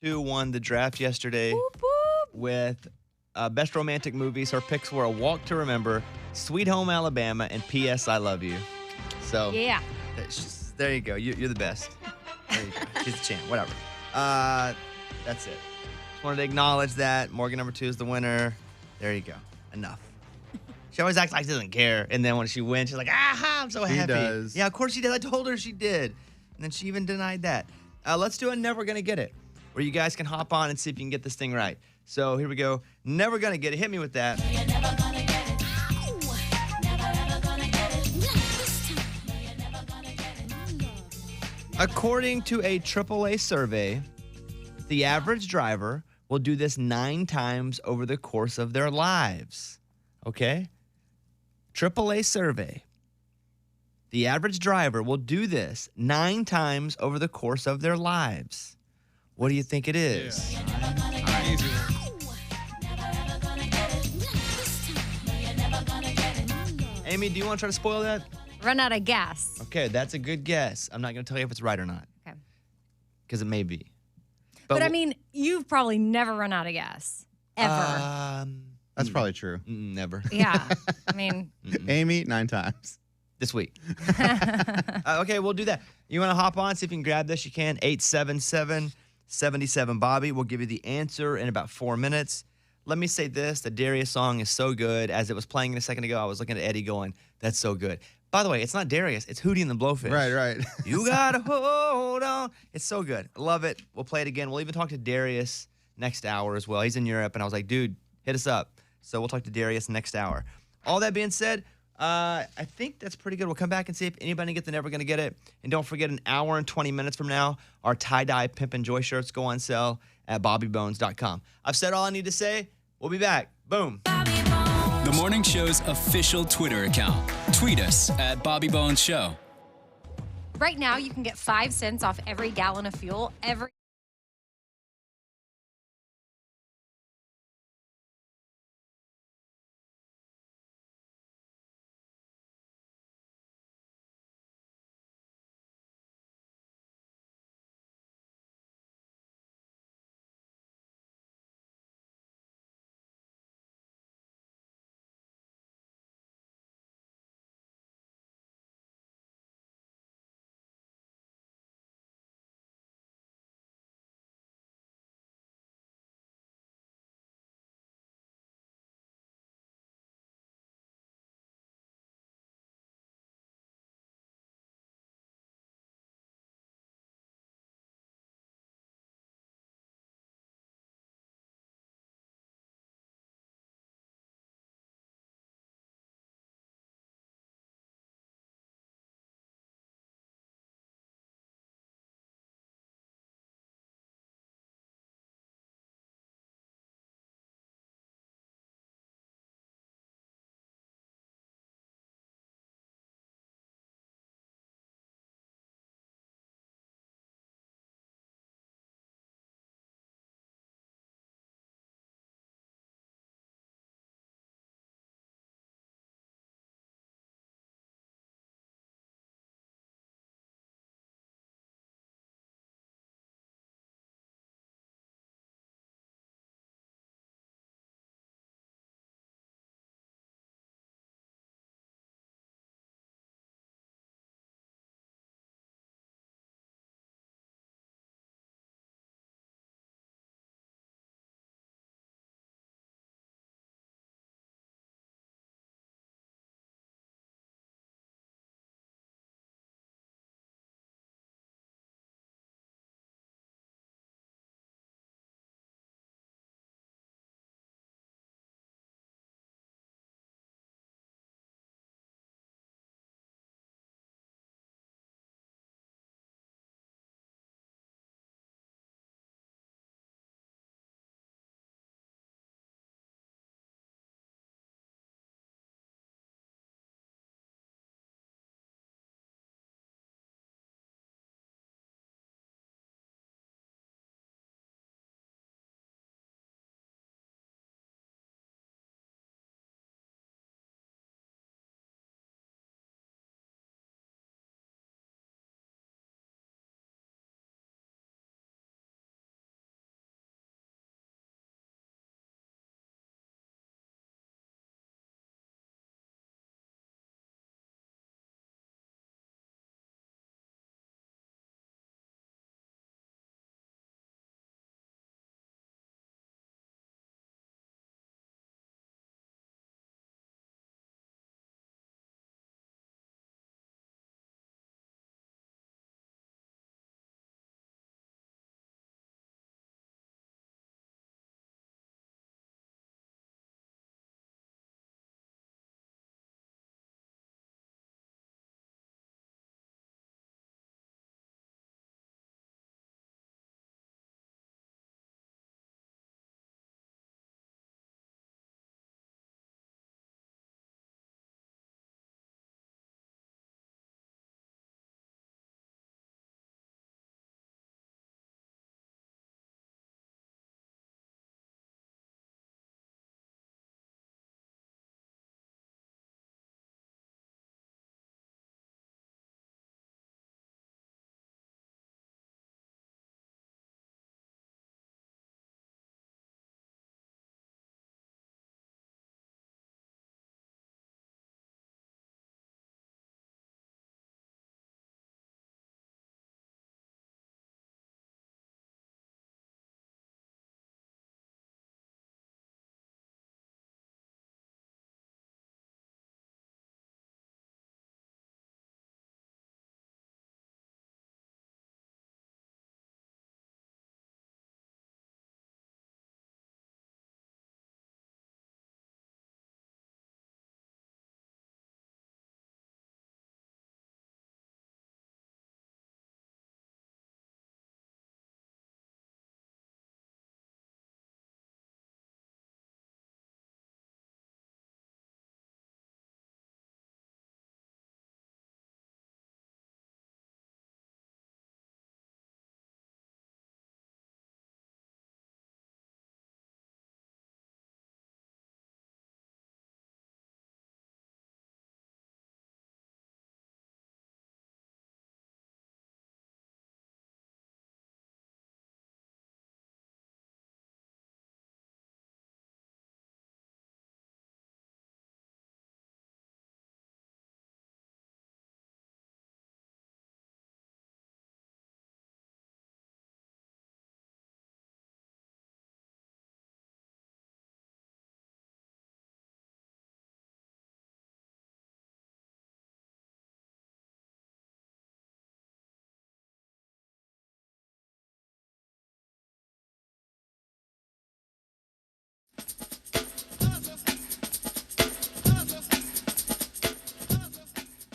who won the draft yesterday Whoop, whoop. with Best Romantic Movies. Her picks were A Walk to Remember, Sweet Home Alabama, and P.S. I Love You. So Yeah. there you go. You're the best. There you go. She's the champ. Whatever. That's it. Just wanted to acknowledge that. Morgan number 2 is the winner. There you go. Enough. She always acts like she doesn't care. And then when she wins, she's like, aha, I'm so happy. She does. Yeah, of course she did. I told her she did. And then she even denied that. Let's do a Never Gonna Get It, where you guys can hop on and see if you can get this thing right. So here we go. Never Gonna Get It. Hit me with that. According to a AAA survey, the average driver will do this 9 times over the course of their lives. Okay? AAA survey. The average driver will do this 9 times over the course of their lives. What do you think it is? Easy one. Amy, do you want to try to spoil that? Run out of gas. Okay, that's a good guess. I'm not going to tell you if it's right or not, Okay. because it may be. But I mean, you've probably never run out of gas. Ever. That's probably true. Never. Yeah. I mean, Amy, 9 times. This week. Okay, we'll do that. You want to hop on, see if you can grab this? You can. 877-77-Bobby. We'll give you the answer in about 4 minutes. Let me say this. The Darius song is so good. As it was playing a second ago, I was looking at Eddie going, that's so good. By the way, it's not Darius. It's Hootie and the Blowfish. Right. You gotta hold on. It's so good. I love it. We'll play it again. We'll even talk to Darius next hour as well. He's in Europe, and I was like, dude, hit us up. So we'll talk to Darius next hour. All that being said, I think that's pretty good. We'll come back and see if anybody gets the Never Gonna Get It. And don't forget, an hour and 20 minutes from now, our tie-dye Pimp and Joy shirts go on sale at bobbybones.com. I've said all I need to say. We'll be back. Boom. The morning show's official Twitter account. Tweet us at Bobby Bones Show. right now you can get 5 cents off every gallon of fuel every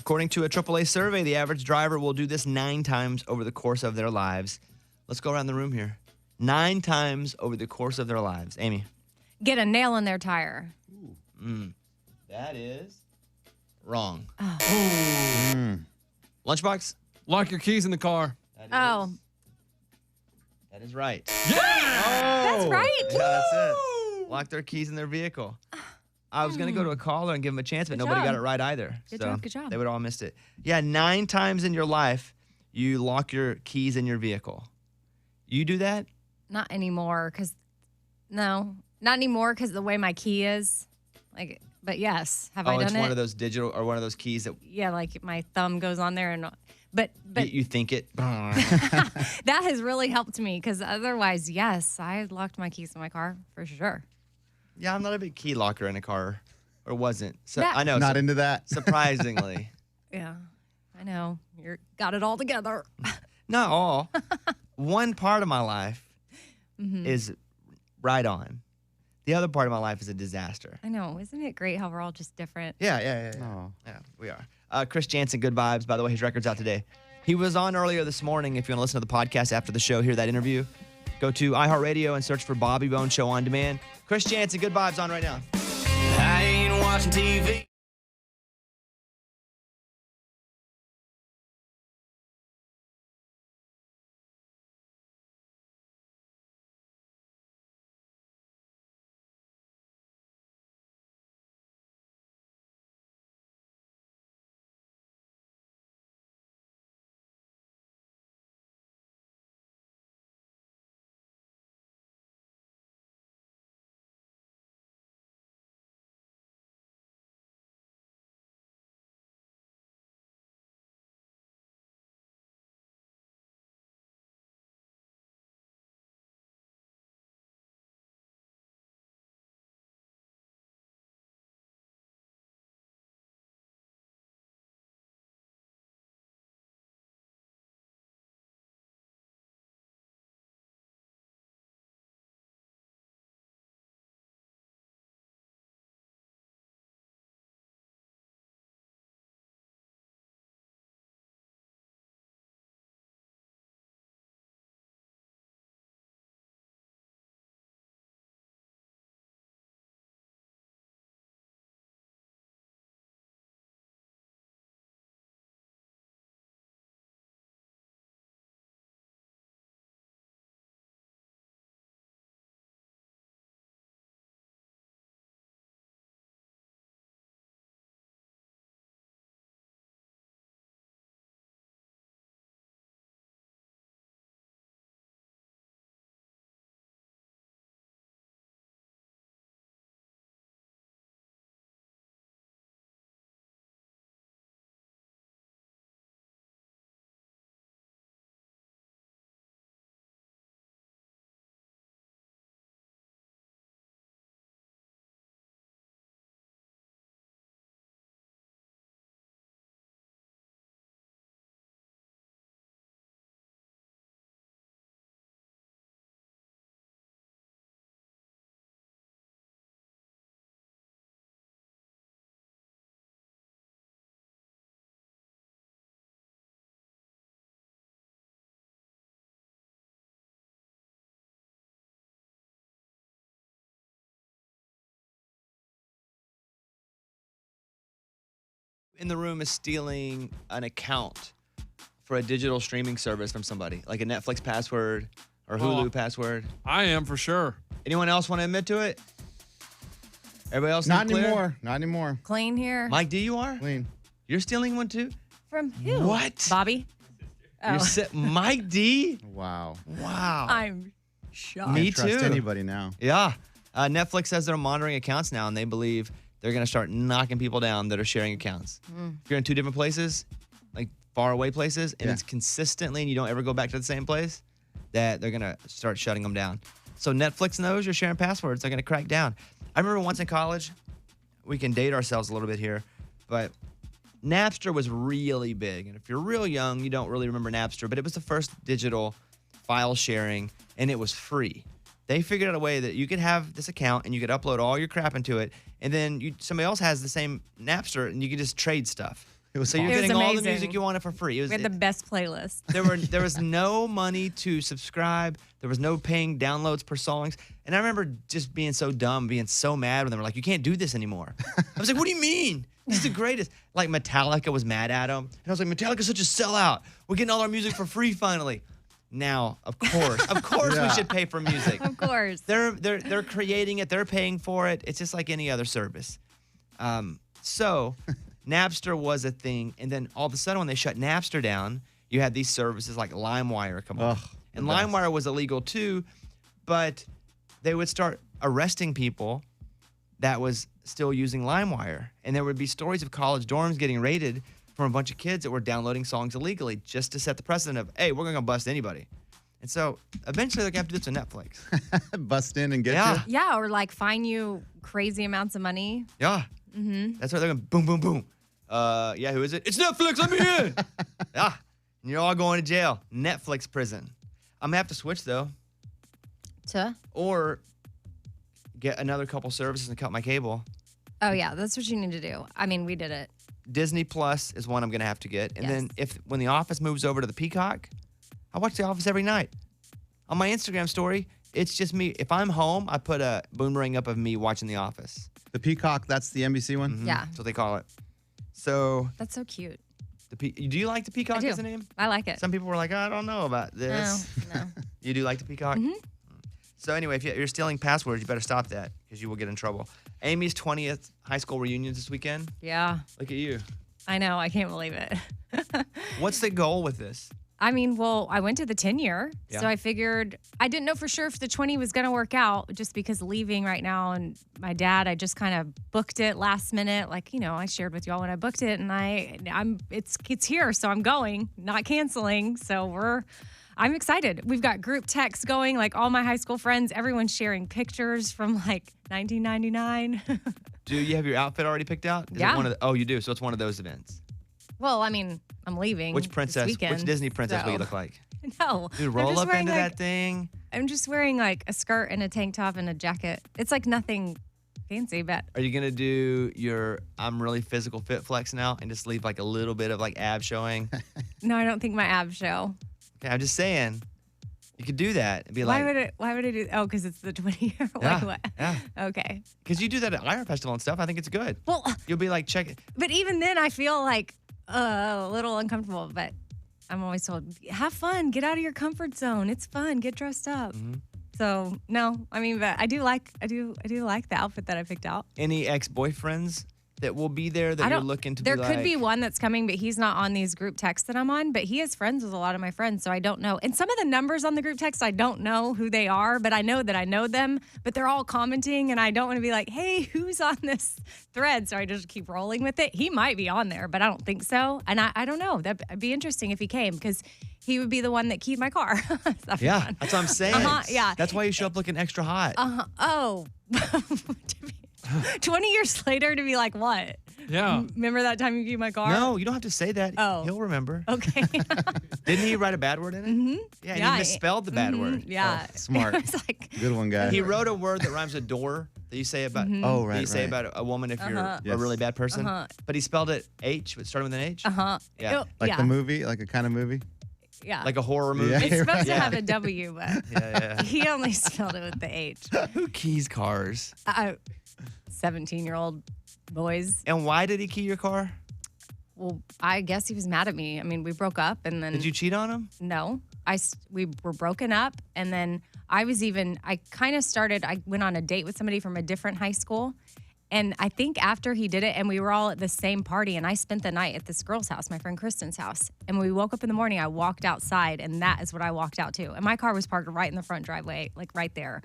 According to a AAA survey, the average driver will do this 9 times over the course of their lives. Let's go around the room here. 9 times over the course of their lives. Amy. Get a nail in their tire. That is wrong. Mm. Lunchbox? Lock your keys in the car. Oh, That is right. that's right. Yeah, that's it. Lock their keys in their vehicle. I was going to go to a caller and give them a chance, but Good nobody got job. it right either. Good so job, good job. They would all missed it. Yeah, 9 times in your life, you lock your keys in your vehicle. You do that? Not anymore, not anymore because the way my key is. Like, but yes, have I Oh, done it's it? one of those digital or one of those keys that Yeah, like my thumb goes on there, but you think it. that has really helped me because otherwise, yes, I locked my keys in my car for sure. Yeah, I'm not a big key locker in a car, or wasn't. So That- I know. Not into that. Surprisingly, Yeah, I know you're got it all together. not all. One part of my life Mm-hmm. is right on. The other part of my life is a disaster. I know, isn't it great how we're all just different? Yeah. Oh. Yeah, we are. Chris Jansen, Good Vibes. By the way, his record's out today. He was on earlier this morning. If you want to listen to the podcast after the show, hear that interview, go to iHeartRadio and search for Bobby Bones Show on demand. Chris Jansen, Good Vibes on right now. I ain't watching TV. In the room is stealing an account for a digital streaming service from somebody, like a Netflix password or Hulu Oh. password. I am for sure. Anyone else want to admit to it? Everybody else Not in the clear? anymore. Not anymore. Clean here. Mike D, you are? Clean. You're stealing one too? From who? What? Bobby? You're Mike D? Wow. Wow. I'm shocked. Me Can't trust too. anybody now. Yeah. Netflix says they're monitoring accounts now, and they believe they're going to start knocking people down that are sharing accounts. If you're in 2 different places, like far away places, and Yeah. it's consistently and you don't ever go back to the same place, that they're going to start shutting them down. So Netflix knows you're sharing passwords. They're going to crack down. I remember once in college, we can date ourselves a little bit here, but Napster was really big. And if you're real young, you don't really remember Napster, but it was the first digital file sharing, and it was free. They figured out a way that you could have this account and you could upload all your crap into it, and then somebody else has the same Napster, and you could just trade stuff. It was So you're It was getting all the amazing. music you wanted for free. It was, We had the best playlist. there was no money to subscribe. There was no paying downloads per songs. And I remember just being so dumb, being so mad when they were like, "You can't do this anymore." I was like, "What do you mean? This is the greatest." Like Metallica was mad at him, and I was like, "Metallica's such a sellout. We're getting all our music for free finally." Now, of course, we Yeah. should pay for music. Of course. They're creating it. They're paying for it. It's just like any other service. So Napster was a thing, and then all of a sudden when they shut Napster down, you had these services like LimeWire come on. Ugh, the And best. LimeWire was illegal too, but they would start arresting people that was still using LimeWire. And there would be stories of college dorms getting raided from a bunch of kids that were downloading songs illegally just to set the precedent of, hey, we're going to bust anybody. And so eventually they're going to have to do this on Netflix. Bust in and get Yeah. you. Yeah, or like fine you crazy amounts of money. Yeah. That's what they're going to boom, boom, boom. Yeah, who is it? It's Netflix. Let me in. Yeah. And you're all going to jail. Netflix prison. I'm going to have to switch though. To? Or get another couple services and cut my cable. Oh yeah, that's what you need to do. I mean, we did it. Disney Plus is one I'm going to have to get. And then Yes. when The Office moves over to the Peacock, I watch The Office every night. On my Instagram story, it's just me. If I'm home, I put a boomerang up of me watching The Office. The Peacock, that's the NBC one? Yeah. That's what they call it. So, That's so cute. do you like the I Peacock do. as a name? I like it. Some people were like, I don't know about No, this. no. You do like the Peacock? So anyway, if you're stealing passwords, you better stop that because you will get in trouble. Amy's 20th high school reunions this weekend. Yeah. Look at you. I know. I can't believe it. What's the goal with this? I mean, well, I went to the 10 year. Yeah. So I figured I didn't know for sure if the 20 was going to work out just because leaving right now. And my dad, I just kind of booked it last minute. Like, you know, I shared with y'all when I booked it and it's here. So I'm going, not canceling. So I'm excited. We've got group texts going, like all my high school friends, everyone's sharing pictures from like 1999. Do you have your outfit already picked out? Is it Yeah. one of oh, you do. So it's one of those events. Well, I mean, I'm leaving. Which this princess? weekend, Which Disney princess will you so- look like? No. Dude, I'm roll just up wearing, into like, that thing. I'm just wearing like a skirt and a tank top and a jacket. It's like nothing fancy, but Are you gonna do your I'm really physical fit flex now and just leave like a little bit of like ab showing? no, I don't think my abs show. Okay, I'm just saying. You could do that and be Why like, would I do? Oh, because it's the 20 year. Yeah, Like what? yeah. Okay. because you do that at IR Festival and stuff. I think it's good. Well, You'll be like, check it. but even then, I feel like a little uncomfortable. But I'm always told, have fun, get out of your comfort zone. It's fun, get dressed up. Mm-hmm. So no, I mean, but I do like the outfit that I picked out. Any ex boyfriends that will be there that you're looking to There be could like, be one that's coming, but he's not on these group texts that I'm on. But he is friends with a lot of my friends, so I don't know. And some of the numbers on the group text, I don't know who they are, but I know that I know them. But they're all commenting, and I don't want to be like, "Hey, who's on this thread?" So I just keep rolling with it. He might be on there, but I don't think so. And I don't know. That'd be interesting if he came because he would be the one that keyed my car. That'd be Yeah, fun. that's what I'm saying. Yeah. That's why you show up looking extra hot. Oh. 20 years later to be like, what? Yeah. Remember that time you keyed my car? No, you don't have to say that. Oh. He'll remember. Okay. Didn't he write a bad word in it? Mm-hmm. Yeah, and Yeah, he misspelled the bad word. Yeah. smart. It's like, Good one, guy. He wrote a word that rhymes with door that you say about Oh, that right, you say right. about a woman if you're a Yes. really bad person. Uh-huh. But he spelled it H, starting with an H. Yeah. Like yeah. the movie, like a kind of movie. Yeah. Like a horror movie. Yeah. It's supposed to Yeah. have a W, but Yeah, he only spelled it with the H. Who keys cars? 17-year-old boys. And why did he key your car? Well, I guess he was mad at me. I mean, we broke up and then Did you cheat on him? no. We were broken up and then I went on a date with somebody from a different high school. And I think after he did it, and we were all at the same party, and I spent the night at this girl's house, my friend Kristen's house. And when we woke up in the morning, I walked outside, and that is what I walked out to. And my car was parked right in the front driveway, like right there.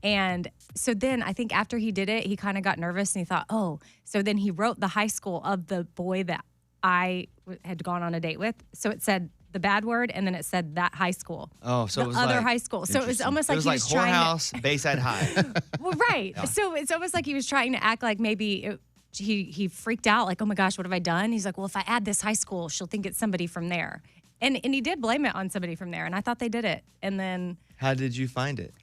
And so then I think after he did it, he kind of got nervous, and he thought, oh. So then he wrote the high school of the boy that I had gone on a date with. So it said the bad word, and then it said that high school. Oh, so the it was other like, high school. So it was almost it like was he like was trying to. whorehouse, Bayside High. Well, right. So it's almost like he was trying to act like maybe he freaked out, like, oh my gosh, what have I done? He's like, well, if I add this high school, she'll think it's somebody from there. And he did blame it on somebody from there, and I thought they did it. And then How did you find it?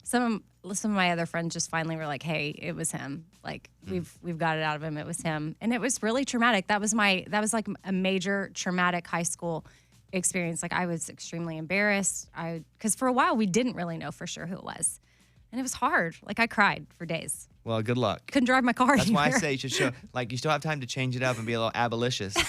some of my other friends just finally were like, "Hey, it was him. Like we've got it out of him. It was him." And it was really traumatic. That was like a major traumatic high school experience. Like I was extremely embarrassed. Because for a while we didn't really know for sure who it was, and it was hard. Like I cried for days. Well, good luck. Couldn't drive my car. That's why I anywhere. say you should show, like, you still have time to change it up and be a little abolitionist.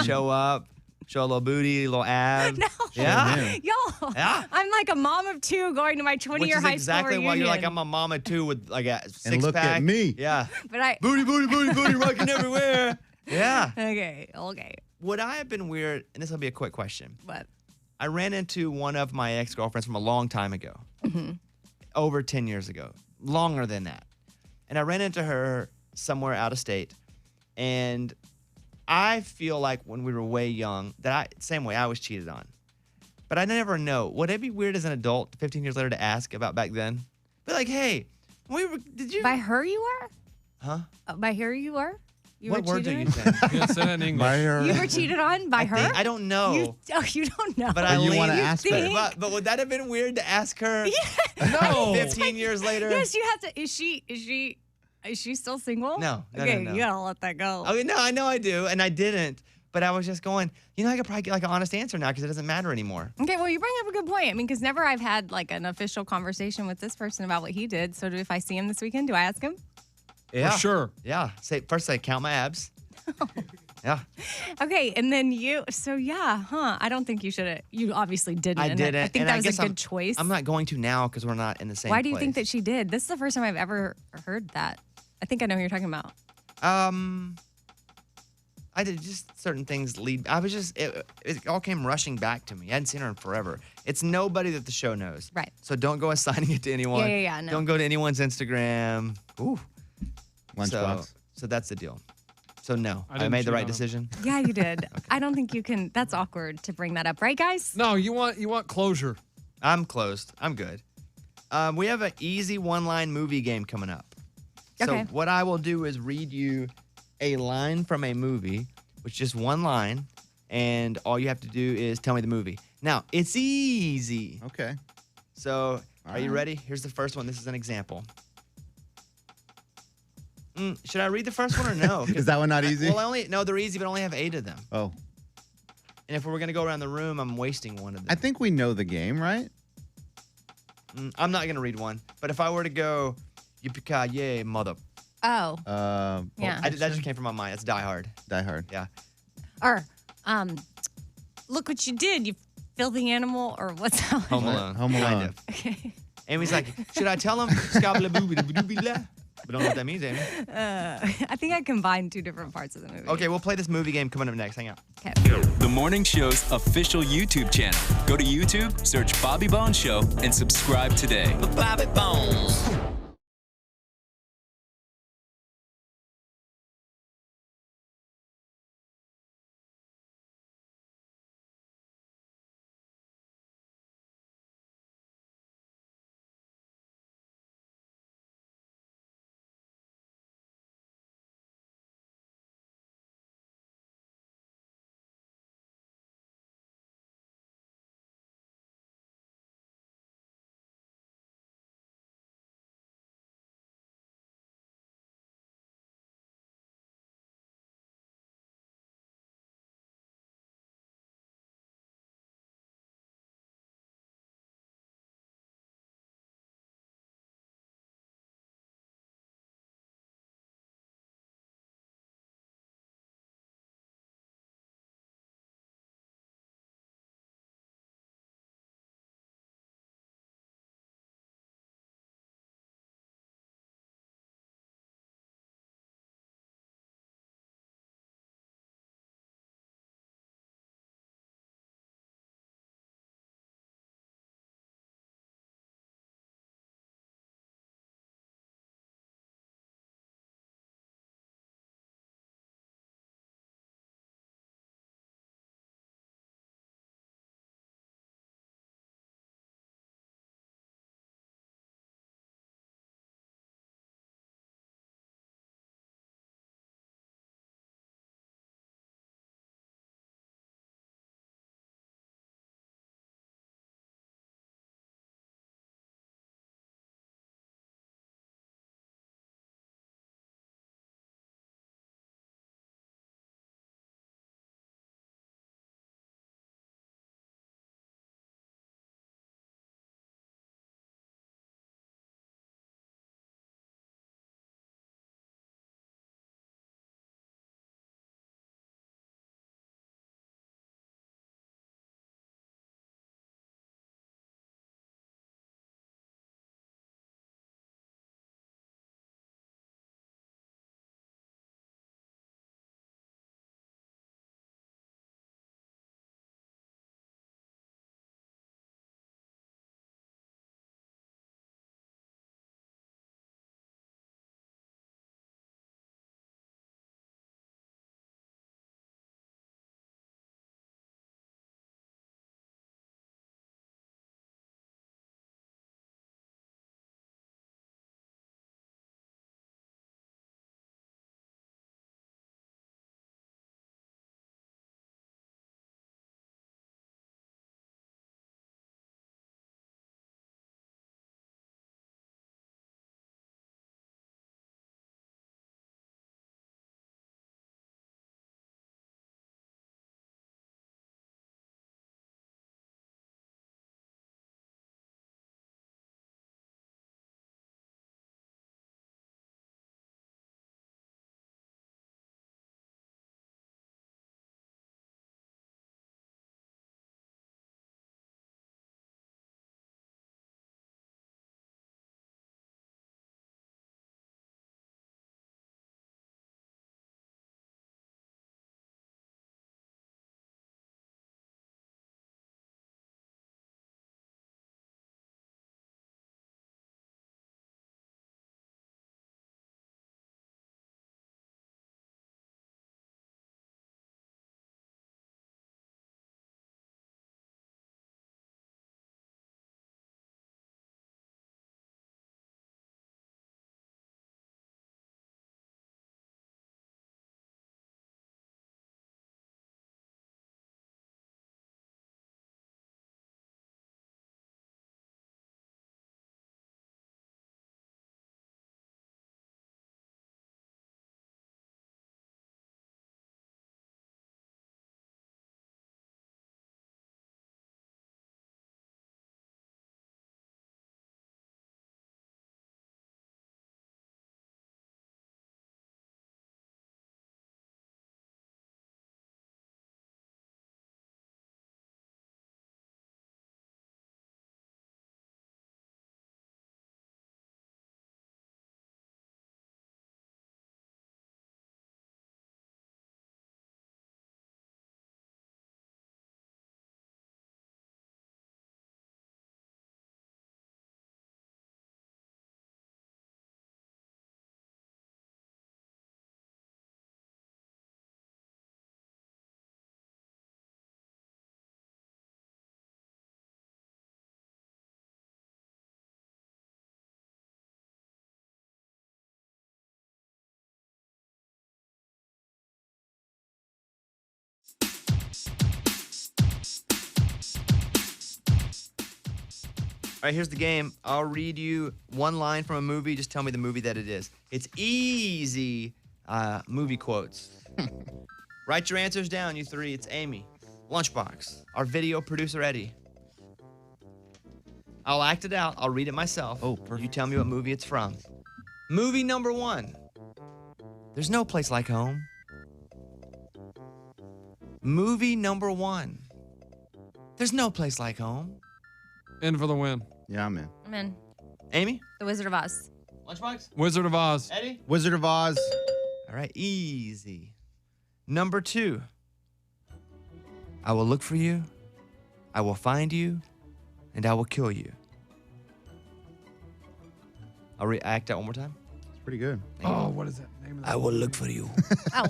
Show up, show a little booty, a little ab. No. Yeah. Y'all, Yeah. I'm like a mom of two going to my Which 20-year is high exactly school why reunion. you're like, I'm a mama too with like a six look pack. at me. Yeah. But I. Booty, booty, booty, booty, rocking everywhere. Yeah. Okay. Would I have been weird? And this will be a quick question. But I ran into one of my ex-girlfriends from a long time ago, over 10 years ago, longer than that. And I ran into her somewhere out of state. And I feel like when we were way young, same way I was cheated on. But I never know. Would it be weird as an adult 15 years later to ask about back then? Be like, hey, did you? by her, you were. Huh? By her, you were. You What were words are cheated you on? saying? Yeah, say that in English. By her. You were cheated on by her. I don't know. You don't know. But I you want to lean- ask her. think- But would that have been weird to ask her No. 15 years later? Yes, you have to. Is she still single? No, no, Okay, no. you gotta let that go. Okay, no, I know I do, and I didn't. But I was just going, I could probably get like an honest answer now because it doesn't matter anymore. Okay, well, you bring up a good point. I mean, because never I've had like an official conversation with this person about what he did. So if I see him this weekend, do I ask him? Yeah, For sure. Yeah. First, I count my abs. Yeah, Okay, and then you. So yeah, I don't think you should have. You obviously didn't. I and didn't. I think and that I was a guess good choice. I'm not going to now because we're not in the same. Why do you think that place. she did? This is the first time I've ever heard that. I think I know who you're talking about. I did just certain things lead. I was just it all came rushing back to me. I hadn't seen her in forever. It's nobody that the show knows. Right. So don't go assigning it to anyone. Yeah, no. Don't go to anyone's Instagram. Ooh. Lunchbox. So that's the deal. So no, I I didn't made the cheat right on him. decision. Yeah, you did. I don't think you can. That's awkward to bring that up, right, guys? No, you want closure. I'm closed. I'm good. We have an easy one-line movie game coming up. So Okay. what I will do is read you a line from a movie, which is just one line, and all you have to do is tell me the movie. Now, it's easy. Okay. So are you right. ready? Here's the first one. This is an example. Should I read the first one or no? Is that one not easy? Well, they're easy, but I only have 8 of them. Oh, And if we were going to go around the room, I'm wasting one of them. I think we know the game, right? I'm not going to read one. But if I were to go, yippee-ki-yay, mother. Oh, yeah. That just came from my mind. It's Die Hard. Die Hard. Yeah. Or, look what you did, you filthy animal, or what's that? Home one? Alone. Home Kind Alone. of. Amy's like, should I tell him? Scabba-la-boo-ba-da-ba-doo-ba-la? But don't know what that means, Amy. I think I combined 2 different parts of the movie. Okay, we'll play this movie game coming up next. Hang out. Okay. The Morning Show's official YouTube channel. Go to YouTube, search Bobby Bones Show, and subscribe today. Bobby Bones. All right, here's the game. I'll read you one line from a movie. Just tell me the movie that it is. It's easy movie quotes. Write your answers down, you three. It's Amy, Lunchbox, our video producer, Eddie. I'll act it out. I'll read it myself. Oh, perfect. You tell me what movie it's from. Movie number 1. There's no place like home. Movie number 1. There's no place like home. In for the win. Yeah, I'm in. I'm in. Amy? The Wizard of Oz. Lunchbox? Wizard of Oz. Eddie? Wizard of Oz. All right, easy. Number 2. I will look for you. I will find you. And I will kill you. I'll act out one more time. It's pretty good. Oh, what is that name of that? I will look for you. Oh,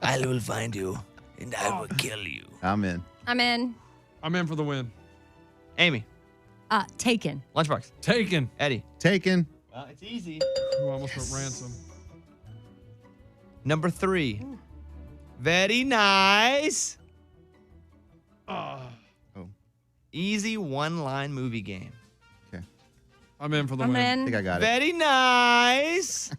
I will find you, and I will kill you. I'm in. I'm in. I'm in for the win. Amy? Taken. Lunchbox? Taken. Eddie? Taken. Well, it's easy. Ooh, I almost put ransom. Number 3. Very nice. Ah, Easy one-line movie game. I'm in for the I'm win. I in. think I got it. Very nice.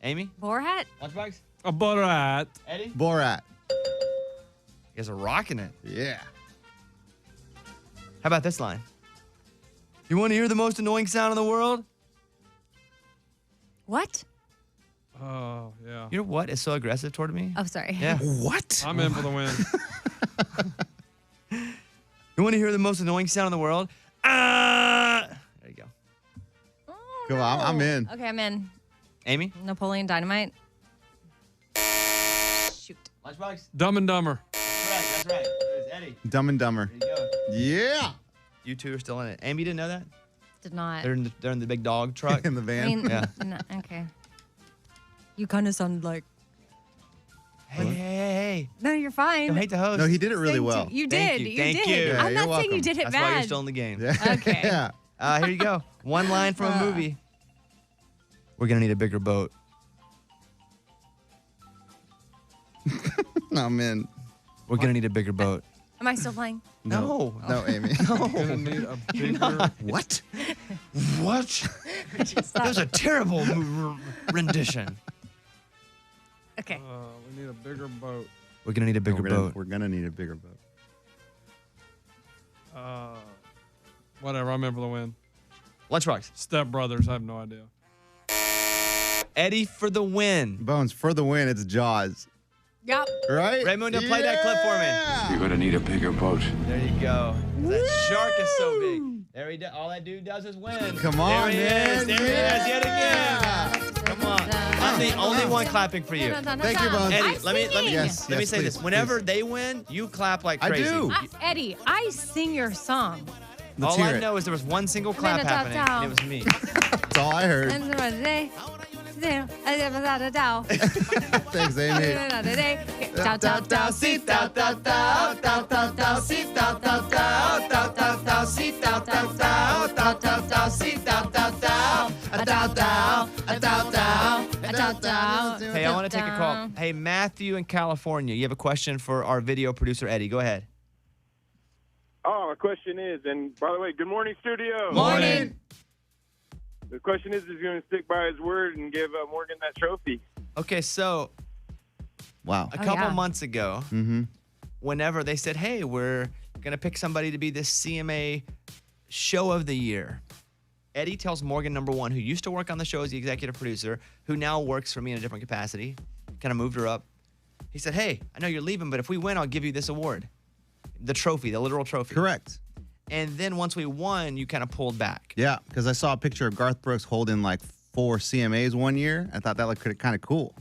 Amy? Borat. Lunchbox? A Borat. Eddie? Borat. You guys are rocking it. Yeah. How about this line? You want to hear the most annoying sound in the world? What? Oh, yeah. You know what is so aggressive toward me? Oh, sorry. Yeah. What? I'm in for the win. You want to hear the most annoying sound in the world? Ah! There you go. Oh, Come on, I'm in. Okay, I'm in. Amy? Napoleon Dynamite. Shoot. Lunchbox? Dumb and Dumber. That's right. It was Eddie. Dumb and Dumber. There you go. Yeah. You two are still in it. Amy, you didn't know that? Did not. They're in the big dog truck. In the I van. mean, Yeah. no, okay. You kind of sound like. hey. No, you're fine. Don't hate the host. No, he did it really Sing to- well. You Thank did. you, thank did. you. Yeah, I'm you're not saying you welcome. did it That's bad. why you're still in the game. Okay. yeah. Here you go. One line from a movie. We're going to need a bigger boat. I'm in. We're going to need a bigger boat. Am I still playing? No. No, Amy. Gonna need a bigger. What? What? That was a terrible rendition. Okay. We need a bigger boat. We're going to need a bigger boat. We're gonna need a bigger boat. Whatever. I'm in for the win. Lunchbox. Step Brothers. I have no idea. Eddie for the win. Bones, for the win, it's Jaws. Yep. Right? Raymond, play that clip for me. You're gonna need a bigger boat. There you go. That shark is so big. There he does. All that dude does is win. Come on, there he man. Is. There he is yet again. Come on. I'm the only one clapping for you. Thank you, Bones. Eddie, I'm let me singing. Yes. let me say please, this. Whenever please. they win, you clap like I crazy. do. Eddie, I sing your song. Let's All hear I it. know is there was one single clap happening, and it was me. That's all I heard. Thanks, Amy. Hey, I want to take a call. Hey, Matthew in California, you have a question for our video producer, Eddie. Go ahead. Oh, my question is, and by the way, good morning, studio. Morning. The question is he going to stick by his word and give Morgan that trophy? Okay, so Wow. a couple yeah. months ago, Mm-hmm. whenever they said, hey, we're going to pick somebody to be the CMA show of the year, Eddie tells Morgan number one, who used to work on the show as the executive producer, who now works for me in a different capacity, kind of moved her up. He said, hey, I know you're leaving, but if we win, I'll give you this award. The trophy, the literal trophy. Correct. And then once we won, you kind of pulled back. Yeah, because I saw a picture of Garth Brooks holding like 4 CMAs one year. I thought that looked kind of cool.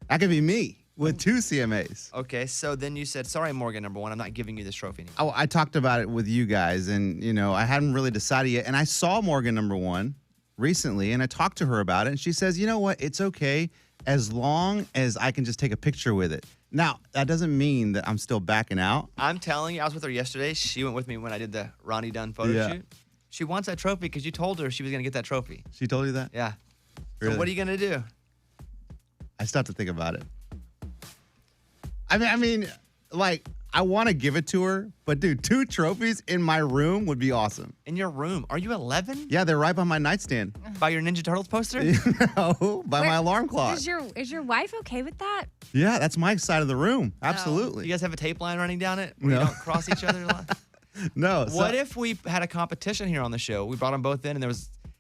That could be me with 2 CMAs. Okay, so then you said, sorry, Morgan number one, I'm not giving you this trophy anymore. I talked about it with you guys, and I hadn't really decided yet. And I saw Morgan number one recently, and I talked to her about it, and she says, you know what? It's okay as long as I can just take a picture with it. Now, that doesn't mean that I'm still backing out. I'm telling you, I was with her yesterday. She went with me when I did the Ronnie Dunn photo Yeah. shoot. She wants that trophy because you told her she was going to get that trophy. She told you that? Yeah. Really? So what are you going to do? I still have to think about it. I mean, like, I want to give it to her, but dude, 2 trophies in my room would be awesome. In your room. Are you 11? Yeah, they're right by my nightstand. By your Ninja Turtles poster? No, by my alarm clock. Is your wife okay with that? Yeah, that's my side of the room. Absolutely. You guys have a tape line running down it where you No. don't cross each other a lot? No. What if we had a competition here on the show? We brought them both in, and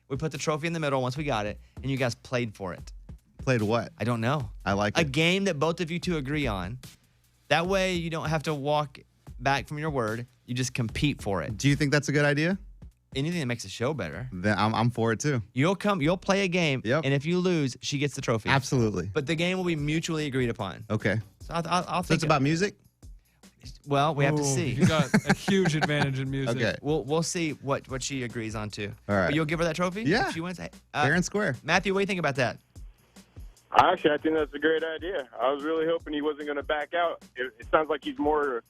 we put the trophy in the middle once we got it, and you guys played for it. Played what? I don't know. I like A it. game that both of you two agree on. That way you don't have to walk back from your word. You just compete for it. Do you think that's a good idea? Anything that makes the show better. Then I'm for it too. You'll play a game, Yep. and if you lose, she gets the trophy. Absolutely. But the game will be mutually agreed upon. Okay. So I'll So think it's about music? Well, we have to Ooh, see. You got a huge advantage in music. Okay. We'll see what she agrees on too. All right. But you'll give her that trophy? Yeah. If she wins. Hey, Fair and square. Matthew, what do you think about that? Actually, I think that's a great idea. I was really hoping he wasn't going to back out. It sounds like he's more,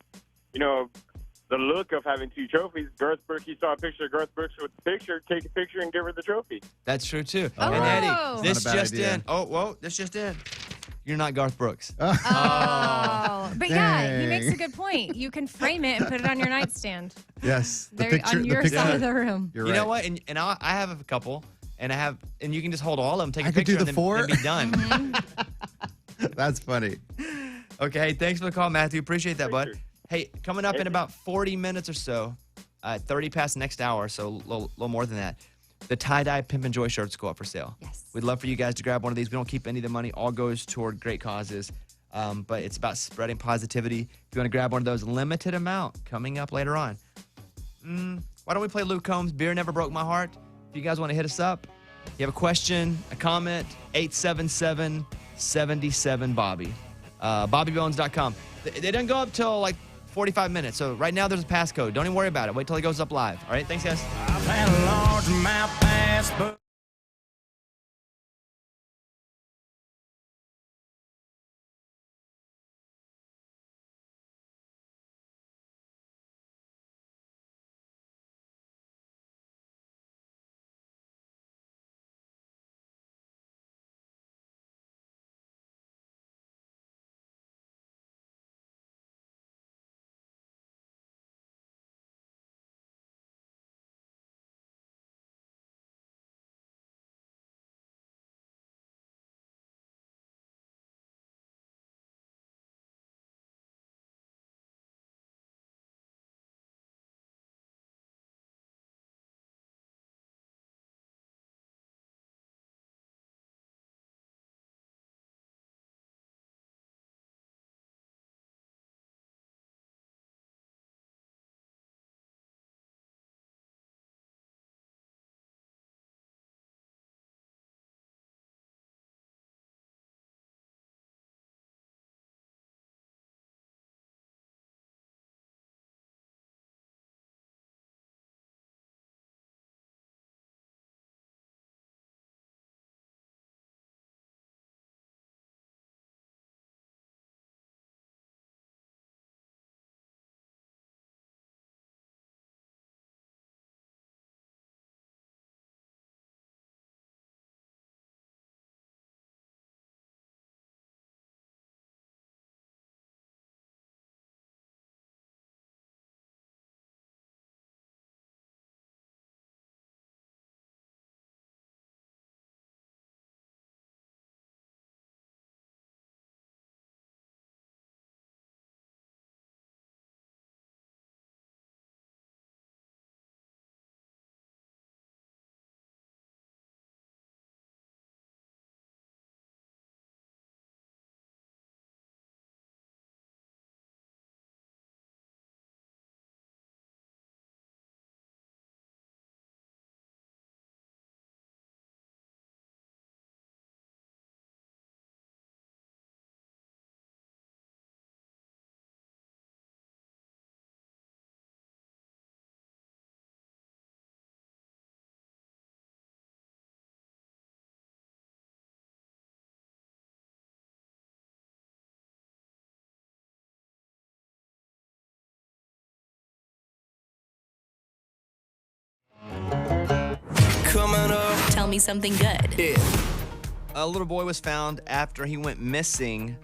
the look of having 2 trophies. Garth Brooks, he saw a picture of Garth Brooks with the picture, take a picture and give her the trophy. That's true too. All And right. Oh. Eddie, this Not a bad just idea. in. Oh, whoa, this just in. You're not Garth Brooks. Oh, but yeah, he makes a Dang. good point. You can frame it and put it on your nightstand. Yes. There on your side of the room. You're You right. know what? And I have a couple, and you can just hold all of them, take I a could do picture, the and 4? then be done. That's funny. Okay, thanks for the call, Matthew. Appreciate that, bud. Sure. Hey, coming up in about 40 minutes or so, 30 past next hour, so a little more than that, the tie-dye Pimp and Joy shirts go up for sale. Yes. We'd love for you guys to grab one of these. We don't keep any of the money. All goes toward great causes. But it's about spreading positivity. If you want to grab one of those, limited amount coming up later on. Why don't we play Luke Combs' Beer Never Broke My Heart? If you guys want to hit us up, you have a question, a comment, 877-77-BOBBY. BobbyBones.com. They don't go up till like 45 minutes. So right now there's a passcode. Don't even worry about it. Wait till it goes up live. All right, thanks, guys. I've had a large mouth pass, but coming up. Tell me something good. A little boy was found after he went missing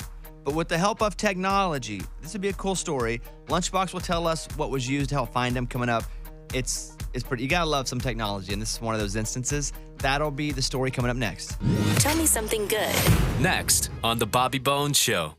But with the help of technology, this would be a cool story. Lunchbox will tell us what was used to help find him coming up. It's pretty. You gotta love some technology, and this is one of those instances. That'll be the story coming up next. Tell me something good. Next on The Bobby Bones Show.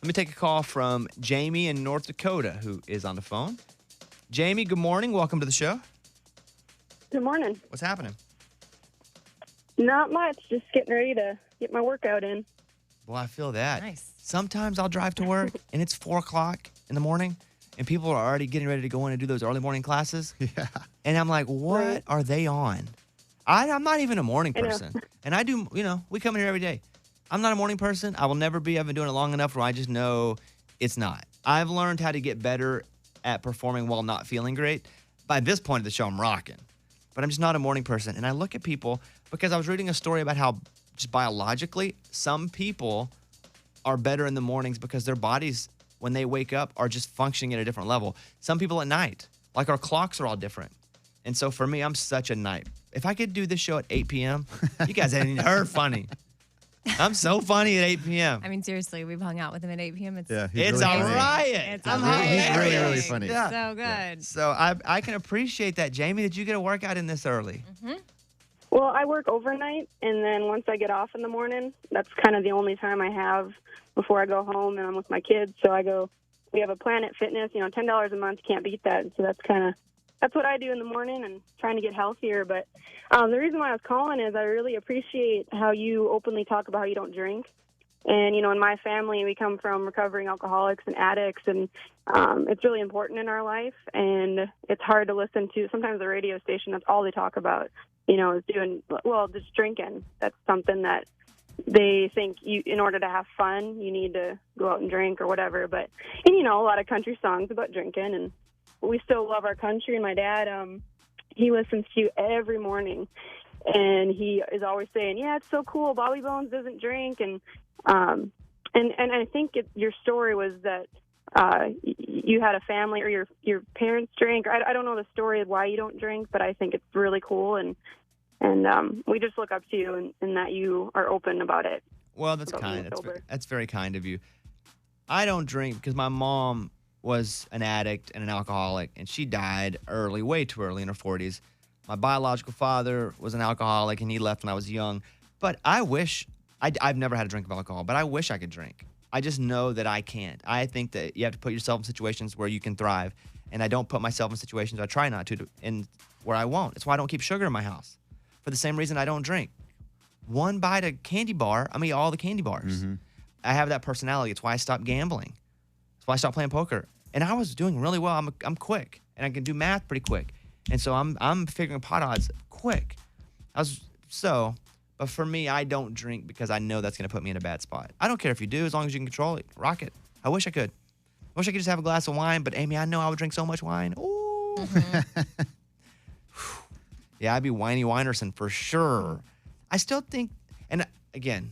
Let me take a call from Jamie in North Dakota, who is on the phone. Jamie, good morning. Welcome to the show. Good morning. What's happening? Not much. Just getting ready to get my workout in. Well, I feel that. Nice. Sometimes I'll drive to work and it's 4 o'clock in the morning and people are already getting ready to go in and do those early morning classes. Yeah. And I'm like, what Right. are they on? I'm not even a morning I know. person. And I do, we come in here every day. I'm not a morning person. I will never be. I've been doing it long enough where I just know it's not. I've learned how to get better at performing while not feeling great. By this point of the show, I'm rocking. But I'm just not a morning person. And I look at people because I was reading a story about how just biologically, some people are better in the mornings because their bodies, when they wake up, are just functioning at a different level. Some people at night, like our clocks are all different. And so for me, I'm such a night. If I could do this show at 8 p.m., you guys ain't heard funny. I'm so funny at 8 p.m. I mean, seriously, we've hung out with him at 8 p.m. It's Yeah, he's It's really a funny. riot. It's I'm He's really, hilarious. really funny. Yeah. so good. So I can appreciate that, Jamie, that you get a workout in this early. Well, I work overnight, and then once I get off in the morning, that's kind of the only time I have before I go home and I'm with my kids. So we have a Planet Fitness, $10 a month, can't beat that. So that's what I do in the morning and trying to get healthier. But the reason why I was calling is I really appreciate how you openly talk about how you don't drink. And, in my family, we come from recovering alcoholics and addicts, and it's really important in our life. And it's hard to listen to. Sometimes the radio station, that's all they talk about, is just drinking. That's something that they think in order to have fun, you need to go out and drink or whatever. But, a lot of country songs about drinking, and we still love our country. And my dad, he listens to you every morning, and he is always saying, yeah, it's so cool. Bobby Bones doesn't drink. And I think your story was that you had a family or your parents drink. I don't know the story of why you don't drink, but I think it's really cool. And we just look up to you and that you are open about it. Well, that's About being kind. sober. That's very kind of you. I don't drink because my mom was an addict and an alcoholic, and she died early, way too early in her 40s. My biological father was an alcoholic, and he left when I was young. But I wish, I've never had a drink of alcohol, but I wish I could drink. I just know that I can't. I think that you have to put yourself in situations where you can thrive, and I don't put myself in situations I try not to, and where I won't. It's why I don't keep sugar in my house. For the same reason I don't drink. One bite of candy bar, I'm gonna eat all the candy bars. I have that personality. It's why I stopped gambling. That's why I stopped playing poker. And I was doing really well. I'm quick, and I can do math pretty quick. And so I'm figuring pot odds quick. But for me, I don't drink because I know that's gonna put me in a bad spot. I don't care if you do, as long as you can control it. Rock it. I wish I could. I wish I could just have a glass of wine, but Amy, I know I would drink so much wine. Ooh. Yeah, I'd be whiny Winerson for sure. I still think, and again,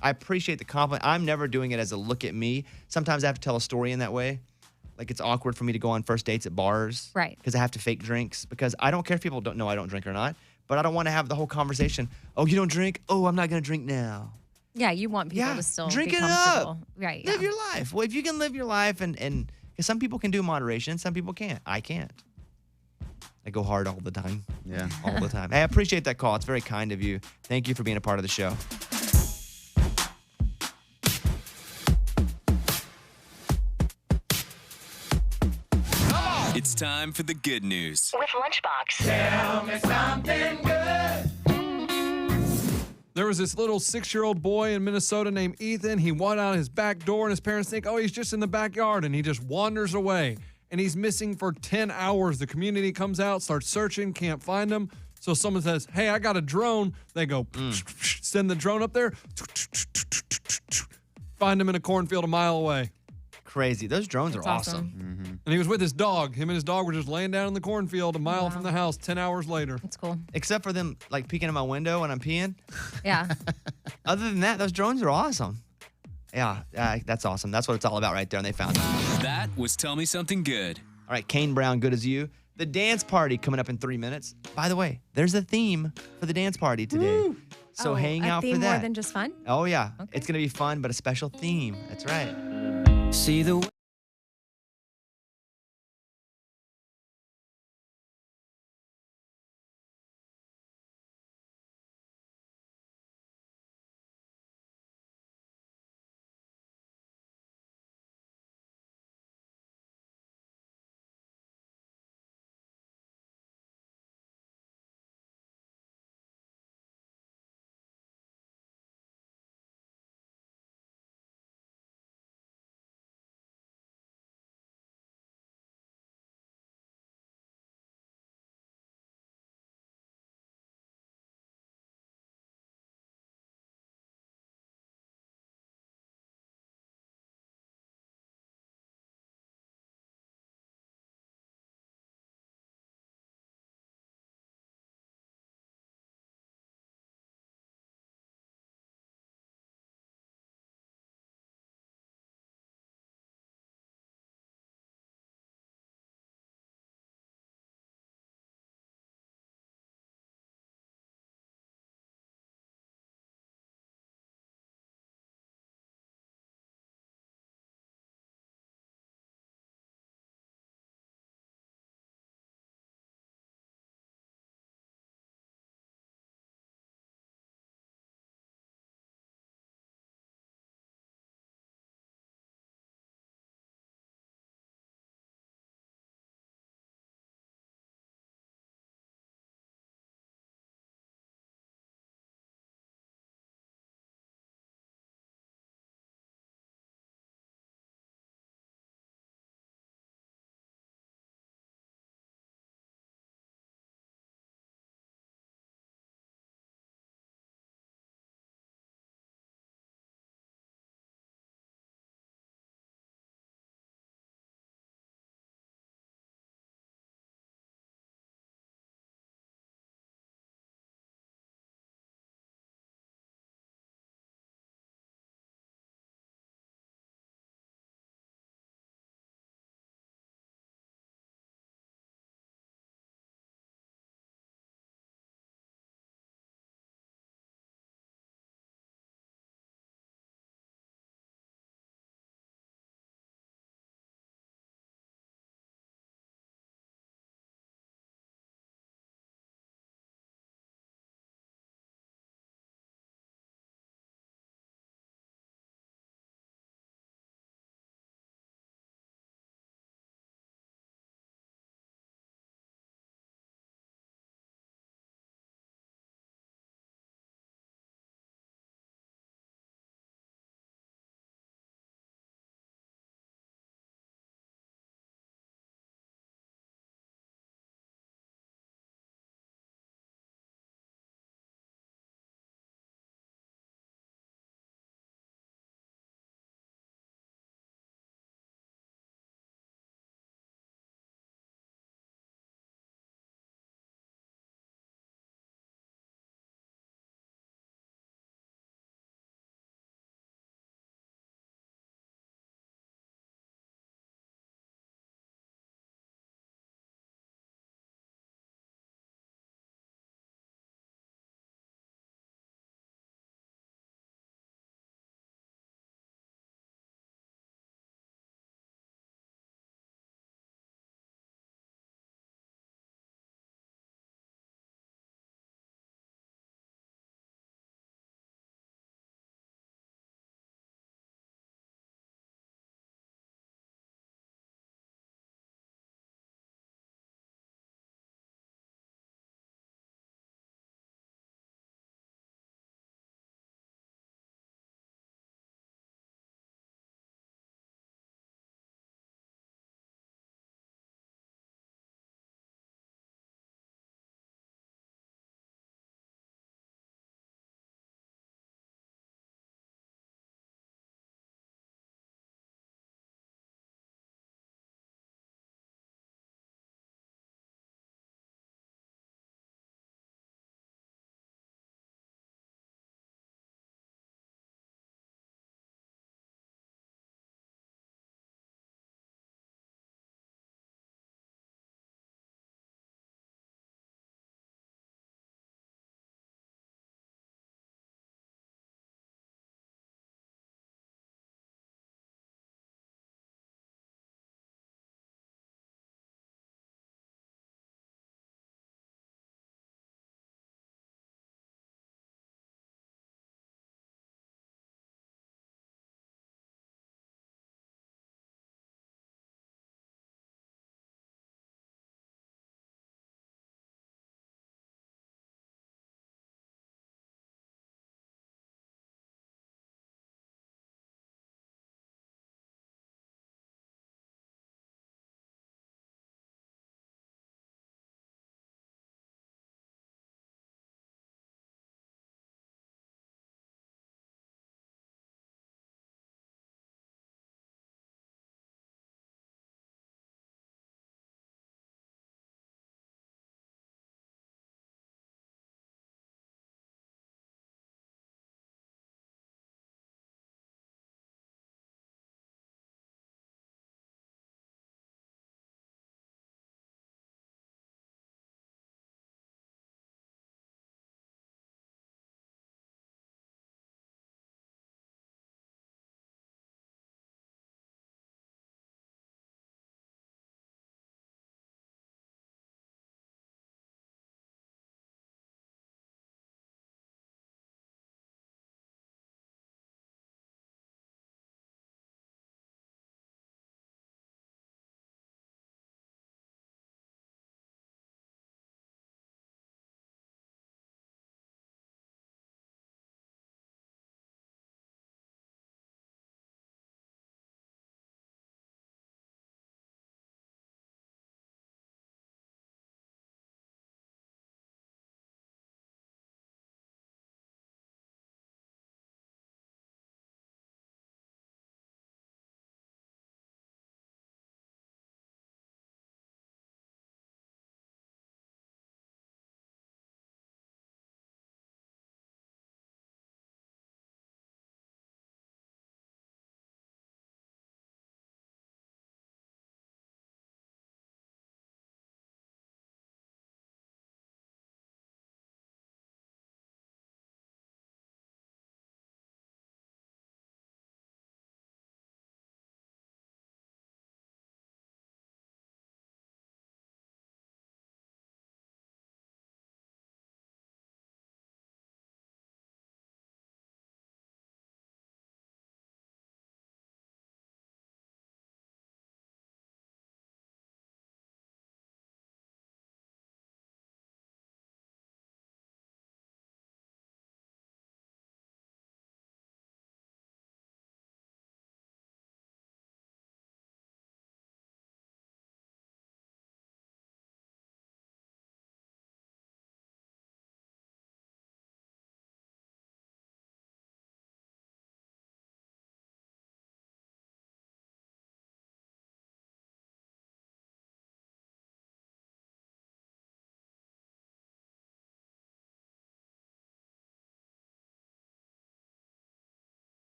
I appreciate the compliment. I'm never doing it as a look at me. Sometimes I have to tell a story in that way. Like it's awkward for me to go on first dates at bars. Right. Because I have to fake drinks. Because I don't care if people don't know I don't drink or not. But I don't want to have the whole conversation. Oh, you don't drink? Oh, I'm not going to drink now. Yeah, you want people Yeah, to still drink be it up. comfortable. Right. Live yeah. your life. Well, if you can live your life and because some people can do moderation, some people can't. I can't. I go hard all the time. Yeah. All the time. Hey, I appreciate that call. It's very kind of you. Thank you for being a part of the show. It's time for the good news. With Lunchbox. There was this little 6-year-old boy in Minnesota named Ethan. He went out his back door, and his parents think, oh, he's just in the backyard, and he just wanders away. And he's missing for 10 hours. The community comes out, starts searching, can't find him. So someone says, hey, I got a drone. They go, send the drone up there, find him in a cornfield a mile away. Crazy. Those drones That's are awesome. And he was with his dog. Him and his dog were just laying down in the cornfield a mile from the house 10 hours later. That's cool. Except for them like peeking in my window when I'm peeing. Yeah. Other than that, those drones are awesome. Yeah, that's awesome. That's what it's all about right there. And they found it. That was Tell Me Something Good. All right, Kane Brown, good as you. The dance party coming up in 3 minutes. By the way, there's a theme for the dance party today. So hang out a theme for that. more than just fun? Oh, yeah. Okay. It's going to be fun, but a special theme. That's right. See the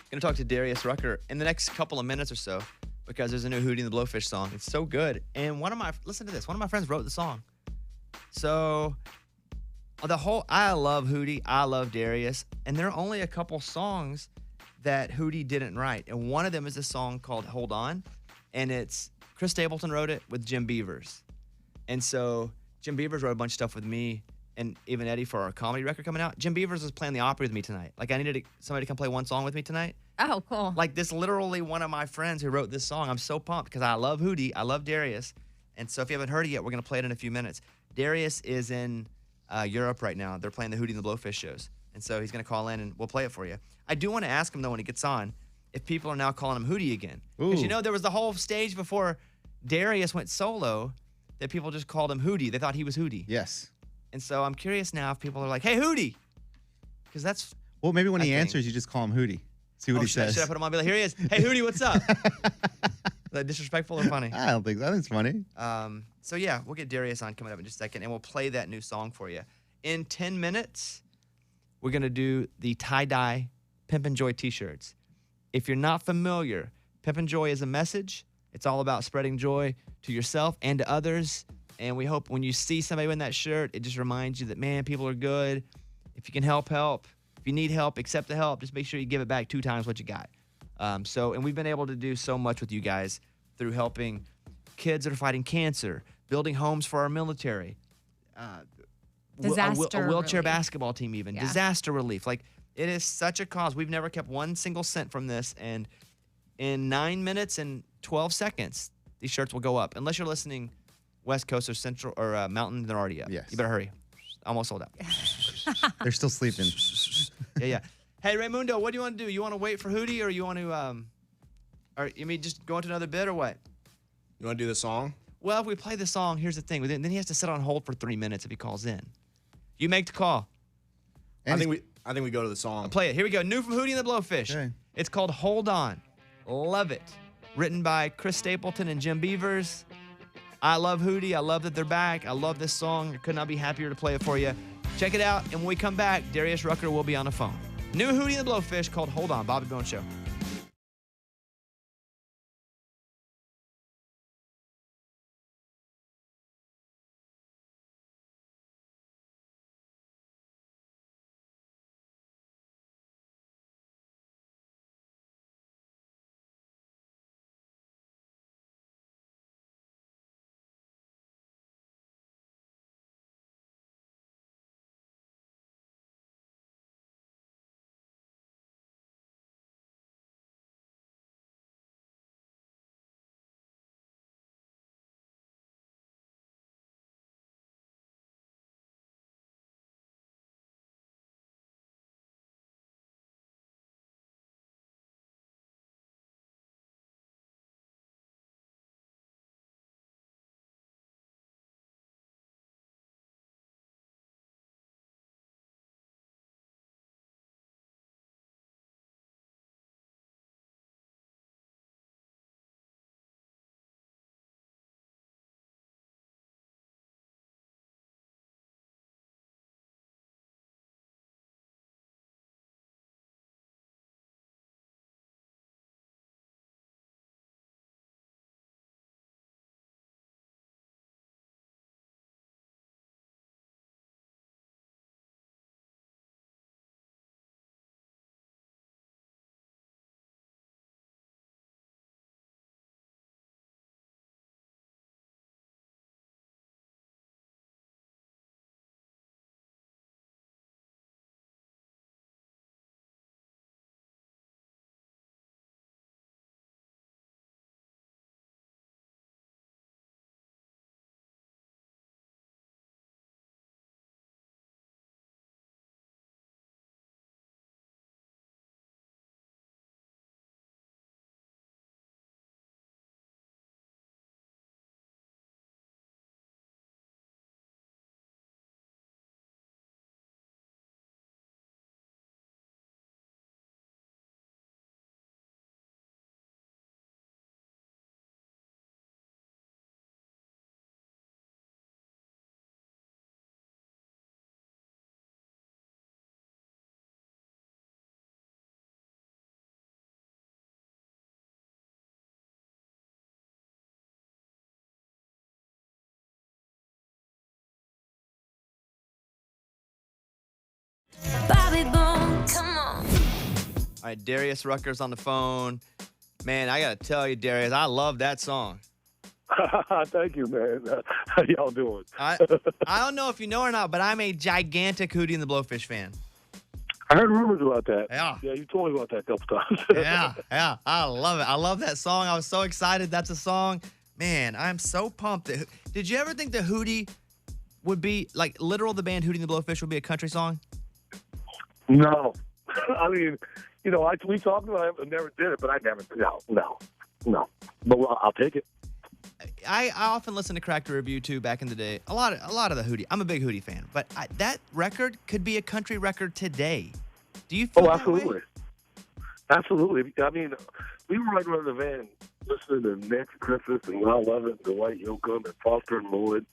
Gonna talk to Darius Rucker in the next couple of minutes or so because there's a new Hootie and the Blowfish song. It's so good. And listen to this. One of my friends wrote the song. So I love Hootie. I love Darius. And there are only a couple songs that Hootie didn't write. And one of them is a song called Hold On. And it's Chris Stapleton wrote it with Jim Beavers. And so Jim Beavers wrote a bunch of stuff with me and even Eddie for our comedy record coming out. Jim Beavers was playing the Opry with me tonight. Like, I needed somebody to come play one song with me tonight. Oh, cool. Like, this literally one of my friends who wrote this song. I'm so pumped because I love Hootie. I love Darius. And so if you haven't heard it yet, we're going to play it in a few minutes. Darius is in Europe right now. They're playing the Hootie and the Blowfish shows. And so he's going to call in and we'll play it for you. I do want to ask him, though, when he gets on, if people are now calling him Hootie again. Because, you know, there was the whole stage before Darius went solo that people just called him Hootie. They thought he was Hootie. Yes. And so I'm curious now if people are like, hey, Hootie. Because that's... Well, maybe when I he think. answers, you just call him Hootie. See what he says. Should I put him on? Be like, here he is. Hey, Hootie, what's up? Is that disrespectful or funny? I don't think so. I think it's funny. So yeah, we'll get Darius on coming up in just a second, and we'll play that new song for you. In 10 minutes, we're gonna do the tie-dye Pimp and Joy t-shirts. If you're not familiar, Pimp and Joy is a message. It's all about spreading joy to yourself and to others. And we hope when you see somebody in that shirt, it just reminds you that, man, people are good. If you can help. If you need help, accept the help. Just make sure you give it back 2 times what you got. And we've been able to do so much with you guys through helping kids that are fighting cancer, building homes for our military, a Disaster wheelchair relief. basketball team even, Yeah. disaster relief. Like, it is such a cause. We've never kept one single cent from this. And in 9 minutes and 12 seconds, these shirts will go up. Unless you're listening West Coast or Central or Mountain, they're already up. Yes. You better hurry. Almost sold out. They're still sleeping. Yeah. Hey, Raymundo, what do you want to do? You want to wait for Hootie, or you want to, or you mean just go into another bit, or what? You want to do the song? Well, if we play the song, here's the thing. Then he has to sit on hold for 3 minutes if he calls in. You make the call. I think we go to the song. I'll play it. Here we go. New from Hootie and the Blowfish. Okay. It's called Hold On. Love it. Written by Chris Stapleton and Jim Beavers. I love Hootie. I love that they're back. I love this song. I could not be happier to play it for you. Check it out. And when we come back, Darius Rucker will be on the phone. New Hootie and the Blowfish called Hold On. Bobby Bones Show. Bobby Bones. Come on. All right, Darius Rucker's on the phone. Man, I got to tell you, Darius, I love that song. Thank you, man. How y'all doing? I don't know if you know or not, but I'm a gigantic Hootie and the Blowfish fan. I heard rumors about that. Yeah. Yeah, you told me about that a couple times. Yeah. I love it. I love that song. I was so excited. That's a song. Man, I'm so pumped. Did you ever think the Hootie would be, like, literal the band Hootie and the Blowfish would be a country song? No. I mean, you know, we talked about it, I never did it, but I never, no. But I'll take it. I often listen to Cracked Review too back in the day. A lot of the Hootie. I'm a big Hootie fan, but that record could be a country record today. Do you feel that way? Absolutely. I mean, we were right around the van listening to Nancy Griffith and Ron Lovett and Dwight Yoakam and Foster and Lloyd,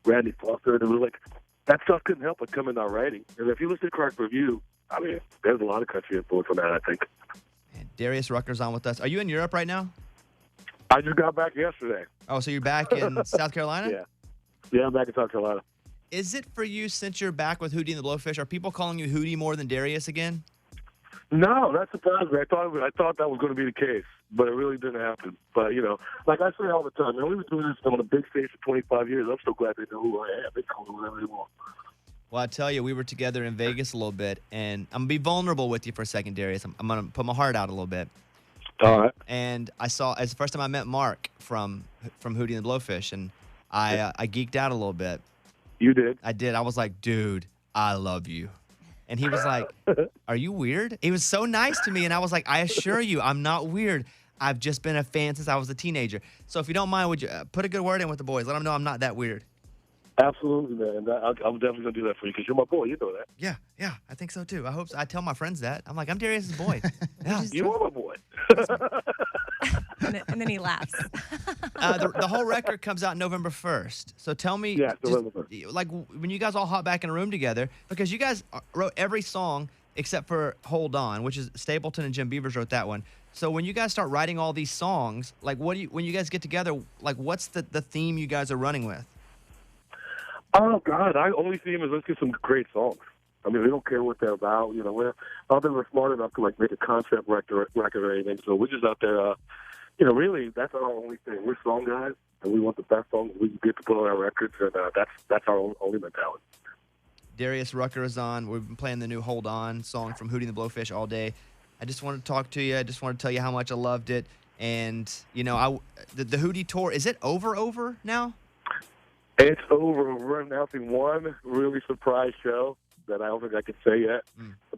Randy Foster, and we were like, that stuff couldn't help but come in our writing. And if you listen to Cracked Review, I mean, there's a lot of country influence on that, I think. And Darius Rucker's on with us. Are you in Europe right now? I just got back yesterday. Oh, so you're back in South Carolina? Yeah. Yeah, I'm back in South Carolina. Is it for you, since you're back with Hootie and the Blowfish, are people calling you Hootie more than Darius again? No, that surprised me. I thought that was going to be the case, but it really didn't happen. But, you know, like I say all the time, man, we've been doing this on a big stage for 25 years. I'm so glad they know who I am. They call me whatever they want. Well, I tell you, we were together in Vegas a little bit, and I'm going to be vulnerable with you for a second, Darius. I'm going to put my heart out a little bit. All right. And it's the first time I met Mark from Hootie and the Blowfish, and I geeked out a little bit. You did? I did. I was like, dude, I love you. And he was like, are you weird? He was so nice to me, and I was like, I assure you, I'm not weird. I've just been a fan since I was a teenager. So if you don't mind, would you put a good word in with the boys? Let them know I'm not that weird. Absolutely, man. I'm definitely going to do that for you because you're my boy. You know that. Yeah, I think so, too. I hope so. I tell my friends that. I'm like, I'm Darius's boy. Yeah. You are my boy. And then he laughs. The whole record comes out November 1st. So tell me, November 1st. like when you guys all hop back in a room together, because you guys wrote every song except for Hold On, which is Stapleton and Jim Beavers wrote that one. So when you guys start writing all these songs, like when you guys get together, like what's the theme you guys are running with? Oh, God, I only see him as let's get some great songs. I mean, we don't care what they're about. You know, we're smart enough to, like, make a concept record or anything. So we're just out there, you know, really, that's our only thing. We're song guys, and we want the best songs we can get to put on our records, and that's our only mentality. Darius Rucker is on. We've been playing the new Hold On song from Hootie and the Blowfish all day. I just wanted to talk to you. I just wanted to tell you how much I loved it. And, you know, the Hootie tour, is it over now? It's over. We're announcing one really surprise show that I don't think I can say yet,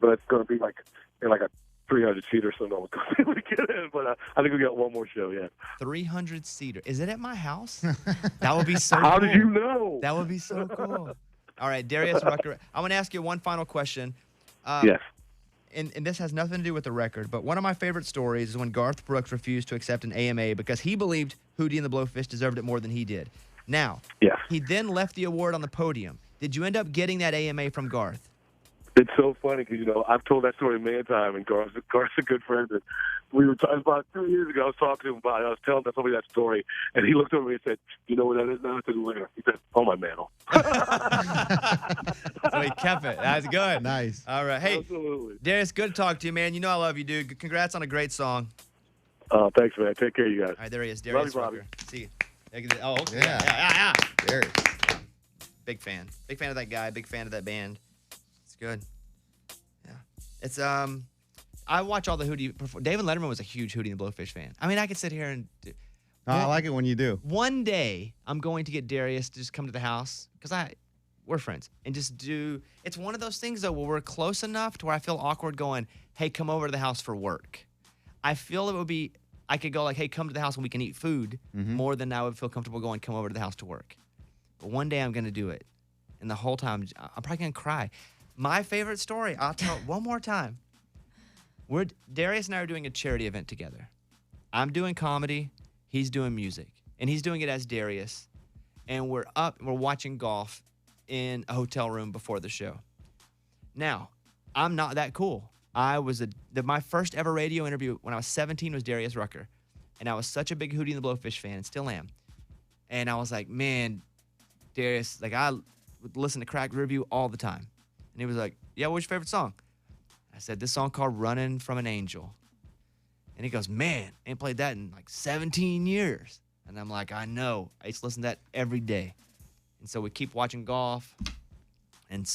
but it's going to be like in like a 300-seater, so no one's going to be able to get in. But I think we got one more show yet. 300-seater. Is it at my house? That would be so How cool. did you know? That would be so cool. All right, Darius Rucker, I want to ask you one final question. Yes. And this has nothing to do with the record, but one of my favorite stories is when Garth Brooks refused to accept an AMA because he believed Hootie and the Blowfish deserved it more than he did. Now, yes. He then left the award on the podium. Did you end up getting that AMA from Garth? It's so funny because, you know, I've told that story many times, and Garth's a good friend. And we were talking about 2 years ago. I was talking to him about it. I was telling somebody that story, and he looked over me and said, "You know what that is now?" I said, "Where?" He said, "Oh, my mantle." So he kept it. That's good. Nice. All right. Hey, absolutely. Darius, good to talk to you, man. You know I love you, dude. Congrats on a great song. Thanks, man. Take care of you guys. All right, there he is, Darius Love you, Rucker. See you. Oh, okay. Yeah. Yeah. Darius. Big fan. Big fan of that guy. Big fan of that band. It's good. Yeah. It's I watch all the Hootie. David Letterman was a huge Hootie and the Blowfish fan. I mean, I could sit here and. I like it when you do. One day, I'm going to get Darius to just come to the house because we're friends and just do. It's one of those things though where we're close enough to where I feel awkward going, "Hey, come over to the house for work." I feel it would be. I could go like, "Hey, come to the house and we can eat food," more than I would feel comfortable going, "Come over to the house to work." But one day I'm going to do it. And the whole time, I'm probably going to cry. My favorite story, I'll tell it one more time. Darius and I are doing a charity event together. I'm doing comedy. He's doing music. And he's doing it as Darius. And we're watching golf in a hotel room before the show. Now, I'm not that cool. My first ever radio interview when I was 17 was Darius Rucker. And I was such a big Hootie and the Blowfish fan, and still am. And I was like, man, Darius, like I would listen to Cracked Review all the time. And he was like, yeah, what's your favorite song? I said, this song called Running from an Angel. And he goes, man, ain't played that in like 17 years. And I'm like, I know. I used to listen to that every day. And so we keep watching golf. And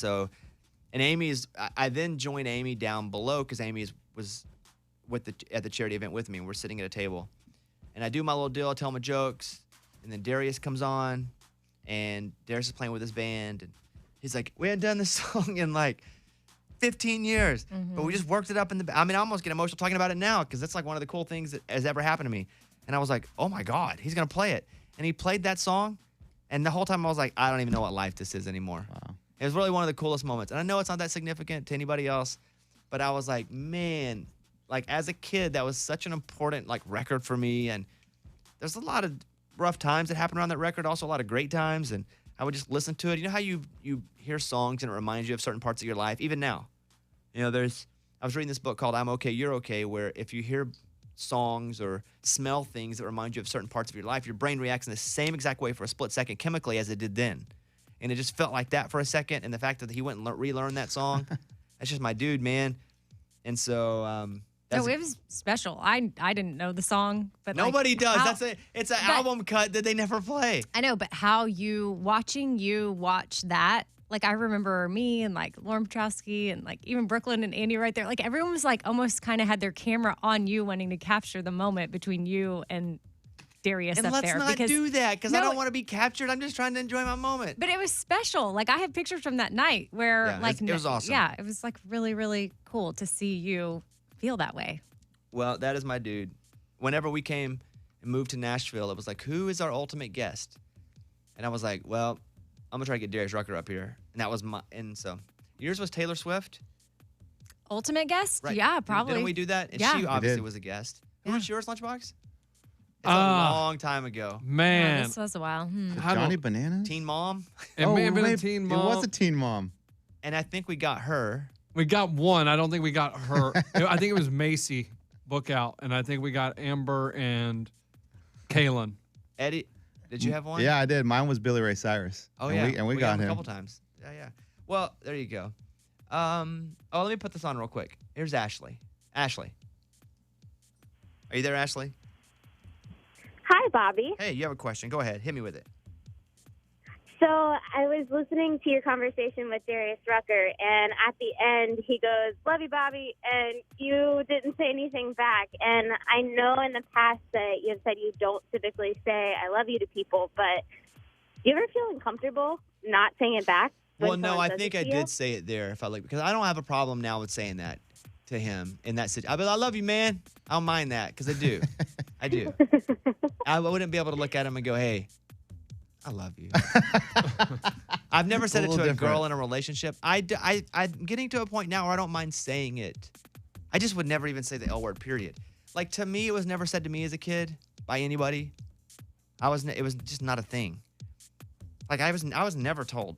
Amy I then joined Amy down below because Amy was at the charity event with me, and we're sitting at a table. And I do my little deal, I tell my jokes, and then Darius comes on, and Darius is playing with his band, and he's like, we hadn't done this song in like 15 years, but we just worked it up in the, I mean, I almost get emotional talking about it now because that's like one of the cool things that has ever happened to me. And I was like, oh my God, he's going to play it. And he played that song, and the whole time I was like, I don't even know what life this is anymore. Wow. It was really one of the coolest moments. And I know it's not that significant to anybody else, but I was like, man, like as a kid, that was such an important like record for me. And there's a lot of rough times that happened around that record, also a lot of great times. And I would just listen to it. You know how you hear songs and it reminds you of certain parts of your life, even now. You know, I was reading this book called I'm Okay, You're Okay, where if you hear songs or smell things that remind you of certain parts of your life, your brain reacts in the same exact way for a split second chemically as it did then. And it just felt like that for a second. And the fact that he went and relearned that song, that's just my dude, man. And so No, it was special. I didn't know the song, but nobody like, does. It's an album cut that they never play. I know, but watching you watch that, like I remember me and like Lauren Petrowski and like even Brooklyn and Andy right there. Like everyone was like almost kind of had their camera on you, wanting to capture the moment between you and Darius and up let's there. not do that because I No, don't want to be captured. I'm just trying to enjoy my moment. But it was special. Like I have pictures from that night where Yeah, like it was awesome. Yeah, it was like really, really cool to see you feel that way. Well, that is my dude. Whenever we came and moved to Nashville, it was like, who is our ultimate guest? And I was like, well, I'm gonna try to get Darius Rucker up here. And that was so yours was Taylor Swift? Ultimate guest? Right. Yeah, probably. Didn't we do that? And Yeah. she obviously did. was a guest. Yeah. Who was yours, Lunchbox? It's a long time ago. Yeah, Man. this was a while. Johnny Bananas? Teen Mom. It may have been a wait, teen It mom. was a teen mom. And I think we got her. We got one. I don't think we got her. I think it was Macy Bookout, and I think we got Amber and Kaylin. Eddie, did you have one? Yeah, I did. Mine was Billy Ray Cyrus. Oh, and yeah. We got him him. a couple times. Yeah. Well, there you go. Let me put this on real quick. Here's Ashley. Ashley. Are you there, Ashley? Hi, Bobby. Hey, you have a question. Go ahead. Hit me with it. So I was listening to your conversation with Darius Rucker, and at the end, he goes, love you, Bobby, and you didn't say anything back. And I know in the past that you've said you don't typically say I love you to people, but do you ever feel uncomfortable not saying it back? Well, no, I think I did say it there if I like, because I don't have a problem now with saying that to him in that situation. I love you, man. I don't mind that because I do. I do. I wouldn't be able to look at him and go, hey, I love you. I've never said it to a girl in a relationship. I'm getting to a point now where I don't mind saying it. I just would never even say the L word, period. Like, to me, it was never said to me as a kid by anybody. It was just not a thing. Like, I was never told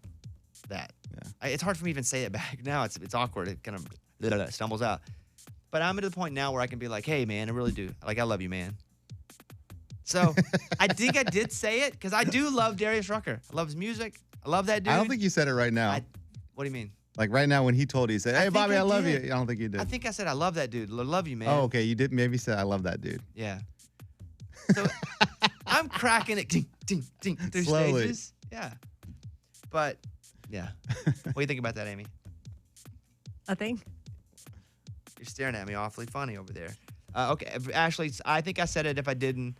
that. Yeah. It's hard for me to even say it back now. It's awkward. It kind of stumbles out. But I'm at the point now where I can be like, hey, man, I really do. Like, I love you, man. So I think I did say it because I do love Darius Rucker. I love his music. I love that dude. I don't think you said it right now. What do you mean? Like right now when he told you, he said, hey, Bobby, I love you. did. I don't think you did. I think I said I love that dude. Love you, man. Oh, okay. You did maybe say I love that dude. Yeah. So I'm cracking it ding, ding, ding, through Slowly. stages. Yeah. But, yeah. What do you think about that, Amy? I think. You're staring at me awfully funny over there. Okay, Ashley, I think I said it if I didn't.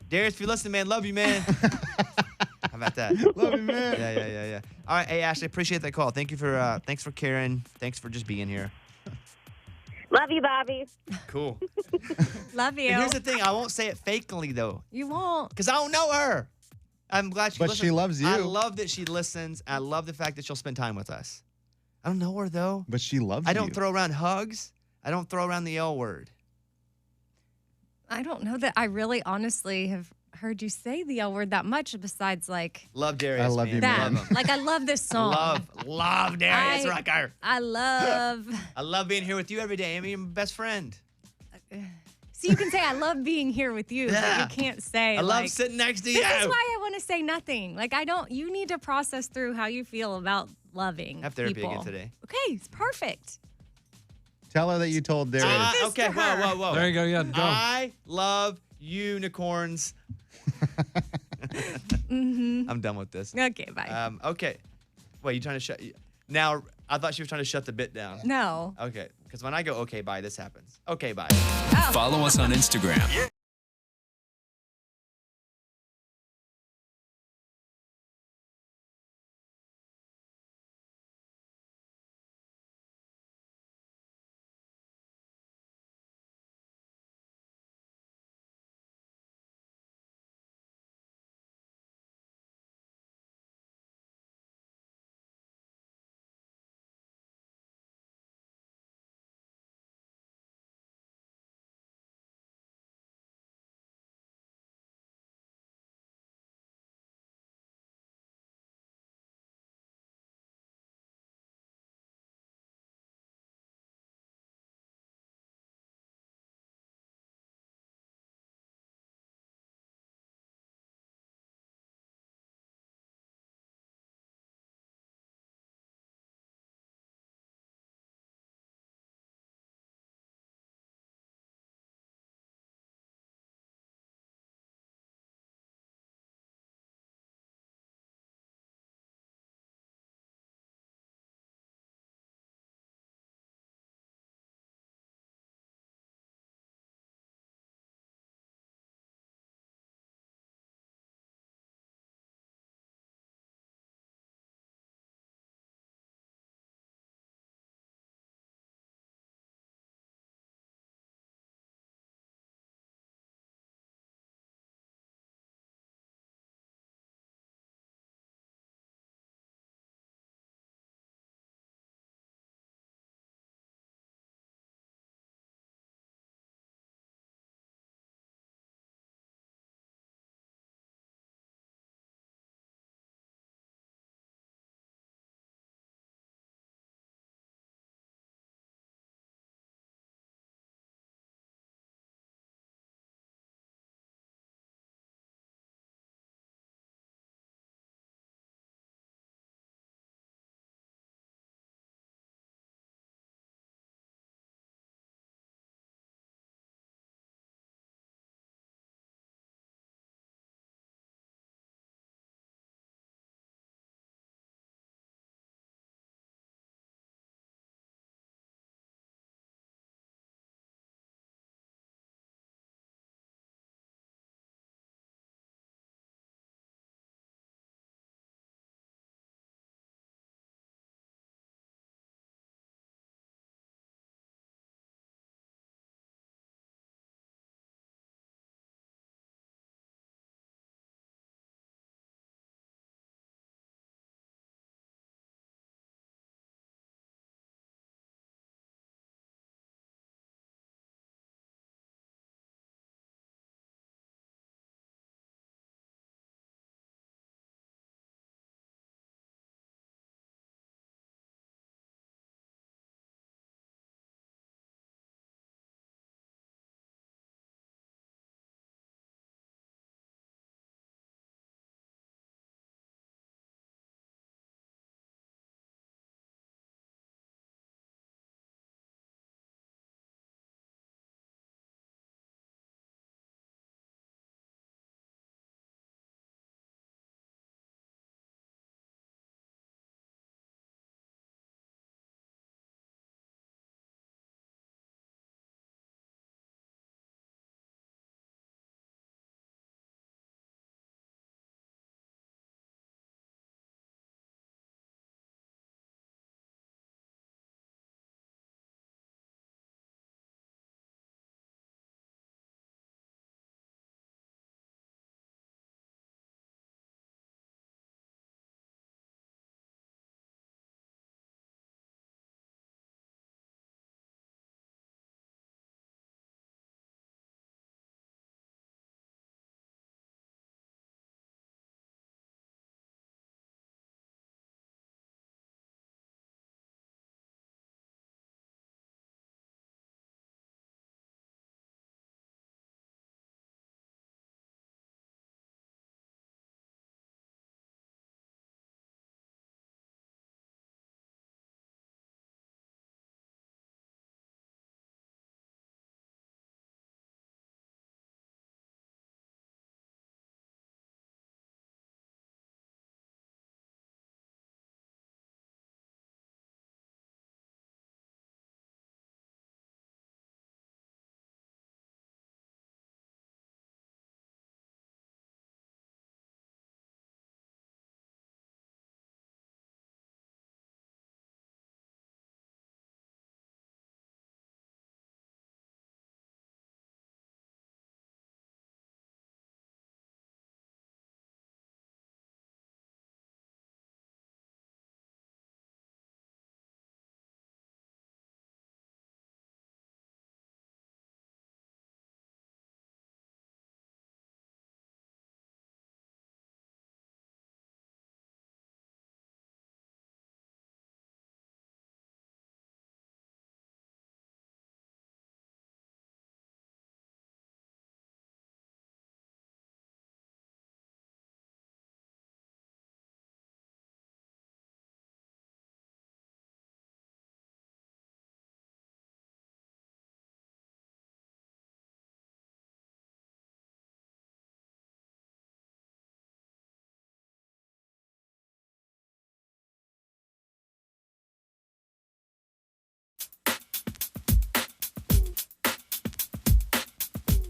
Darius, if you listen, man, love you, man. How about that? Love you, man. Yeah. All right, hey, Ashley, appreciate that call. Thanks for caring. Thanks for just being here. Love you, Bobby. Cool. Love you. And here's the thing, I won't say it fakely, though. You won't. Because I don't know her. I'm glad she But listens. she loves you. I love that she listens. I love the fact that she'll spend time with us. I don't know her, though. But she loves you. I don't throw around hugs. I don't throw around the L word. I don't know that I really honestly have heard you say the L word that much besides like Love Darius, I love man. you, that. man. Like I love this song. Love Darius Rucker. I love. I love being here with you every day, Amy. You're my best friend. So you can say I love being here with you, Yeah. but you can't say I love like, sitting next to you. This is why I want to say nothing. Like I don't. You need to process through how you feel about loving Have therapy people. again today. Okay, it's perfect. Tell her that you told Darius. Okay, whoa. There you go. Yeah, go. I love unicorns. I'm done with this. Okay, bye. Okay. Wait, you trying to shut? Now, I thought she was trying to shut the bit down. No. Okay, because when I go okay, bye, this happens. Okay, bye. Follow us on Instagram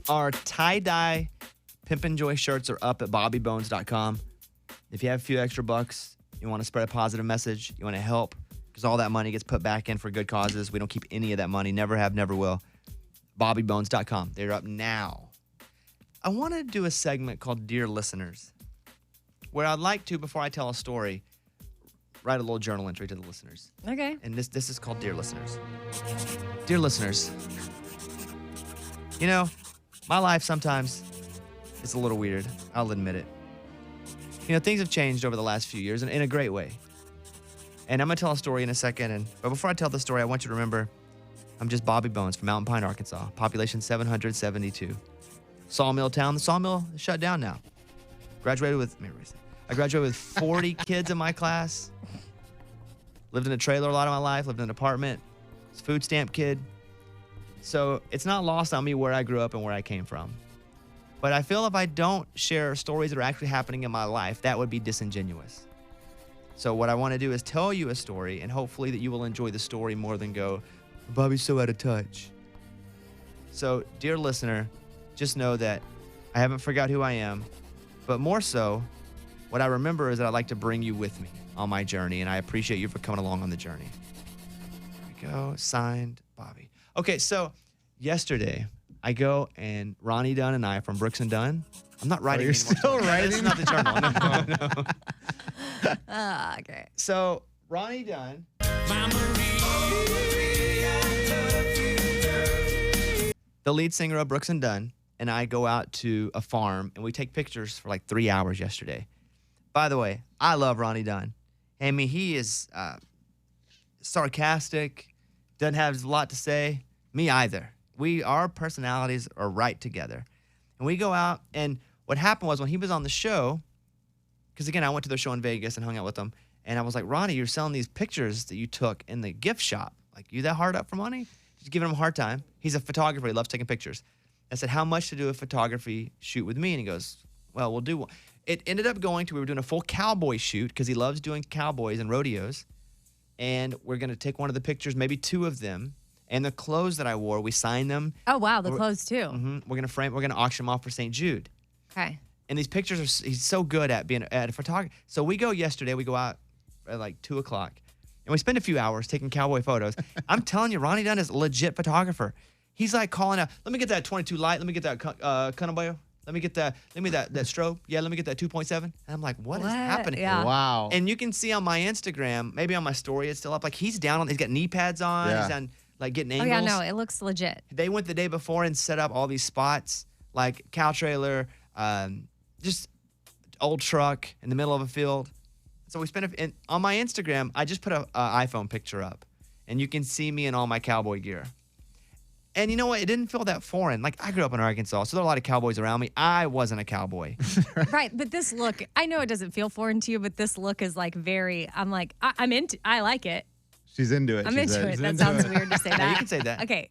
Our tie-dye Pimpin' Joy shirts are up at bobbybones.com. If you have a few extra bucks, you want to spread a positive message, you want to help, because all that money gets put back in for good causes. We don't keep any of that money. Never have, never will. bobbybones.com. They're up now. I want to do a segment called Dear Listeners, where I'd like to, before I tell a story, write a little journal entry to the listeners. Okay. And this is called Dear Listeners. Dear listeners, you know, my life sometimes is a little weird. I'll admit it. You know, things have changed over the last few years in a great way. And I'm going to tell a story in a second. But before I tell the story, I want you to remember I'm just Bobby Bones from Mountain Pine, Arkansas. Population 772. Sawmill town. The sawmill is shut down now. I graduated with 40 kids in my class. Lived in a trailer a lot of my life. Lived in an apartment. Was a food stamp kid. So it's not lost on me where I grew up and where I came from. But I feel if I don't share stories that are actually happening in my life, that would be disingenuous. So what I want to do is tell you a story, and hopefully that you will enjoy the story more than go, Bobby's so out of touch. So, dear listener, just know that I haven't forgot who I am, but more so, what I remember is that I'd like to bring you with me on my journey, and I appreciate you for coming along on the journey. Here we go. Signed, Bobby. Okay, so yesterday, I go and Ronnie Dunn and I from Brooks and Dunn. I'm not writing you're anymore. still writing? This is not the journal. No. Okay. So, Ronnie Dunn. The lead singer of Brooks and Dunn and I go out to a farm and we take pictures for like 3 hours yesterday. By the way, I love Ronnie Dunn. I mean, he is sarcastic, doesn't have a lot to say. Me either. Our personalities are right together. And we go out, and what happened was when he was on the show, because again, I went to their show in Vegas and hung out with them, and I was like, Ronnie, you're selling these pictures that you took in the gift shop. Like, you that hard up for money? Just giving him a hard time. He's a photographer. He loves taking pictures. I said, how much to do a photography shoot with me? And he goes, well, we'll do one. It ended up going to, we were doing a full cowboy shoot because he loves doing cowboys and rodeos. And we're going to take one of the pictures, maybe two of them, and the clothes that I wore, we signed them. Oh, wow. The clothes, too. Mm-hmm. We're going to auction them off for St. Jude. Okay. And these pictures he's so good at being at a photographer. So we go yesterday, we go out at like 2 o'clock, and we spend a few hours taking cowboy photos. I'm telling you, Ronnie Dunn is a legit photographer. He's like calling out, let me get that 22 light, let me get that Cunnaboyo, let me get that strobe, yeah, let me get that 2.7. And I'm like, what is happening? Yeah. Wow. And you can see on my Instagram, maybe on my story, it's still up, like he's down on, he's got knee pads on, Yeah. he's on, like getting angles. Oh, yeah, no, it looks legit. They went the day before and set up all these spots, like cow trailer, just old truck in the middle of a field. So we spent and on my Instagram, I just put a iPhone picture up, and you can see me in all my cowboy gear. And you know what? It didn't feel that foreign. Like, I grew up in Arkansas, so there are a lot of cowboys around me. I wasn't a cowboy. Right, but this look, I know it doesn't feel foreign to you, but this look is like very, I'm like, I like it. She's into it. I'm she into said. it. She's That into sounds it. weird to say Yeah, that. you can say that. Okay,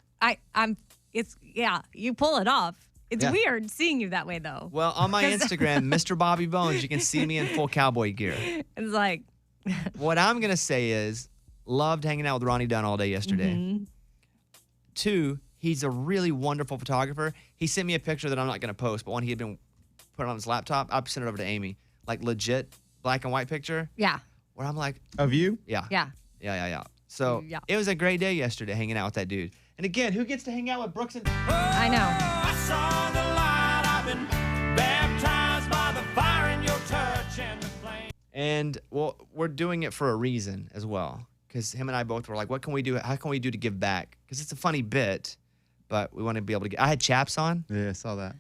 you pull it off. It's Yeah. weird seeing you that way, though. Well, on my Instagram, Mr. Bobby Bones, you can see me in full cowboy gear. It's like, What I'm going to say is, loved hanging out with Ronnie Dunn all day yesterday. Mm-hmm. 2, he's a really wonderful photographer. He sent me a picture that I'm not going to post, but one he had been put on his laptop. I sent it over to Amy. Like, legit black and white picture yeah, where I'm like, Of you? yeah. yeah. So Yeah. it was a great day yesterday hanging out with that dude. And again, who gets to hang out with Brooks and... I know. I saw the light. I've been baptized by the fire in your touch and the flame. And, well, we're doing it for a reason as well. Because him and I both were like, what can we do? How can we do to give back? Because it's a funny bit, but we want to be able to get... I had chaps on. Yeah, I saw that.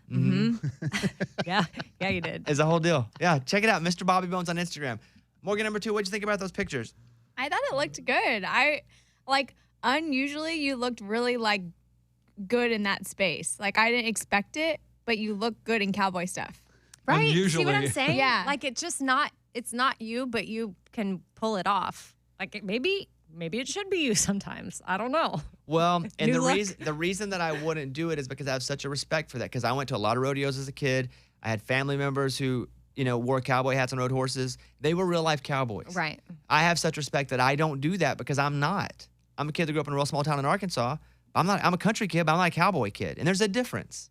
Yeah, you did. It's a whole deal. Yeah, check it out. Mr. Bobby Bones on Instagram. Morgan, number 2, what'd you think about those pictures? I thought it looked good. Unusually you looked really like good in that space. Like I didn't expect it, but you look good in cowboy stuff. Right? See what I'm Unusually. saying? Yeah. Like it's not you, but you can pull it off. Like maybe it should be you sometimes. I don't know. Well, and New look. the reason that I wouldn't do it is because I have such a respect for that. Because I went to a lot of rodeos as a kid. I had family members who, wore cowboy hats and rode horses. They were real life cowboys. Right. I have such respect that I don't do that because I'm not. I'm a kid that grew up in a real small town in Arkansas. I'm a country kid, but I'm not a cowboy kid. And there's a difference.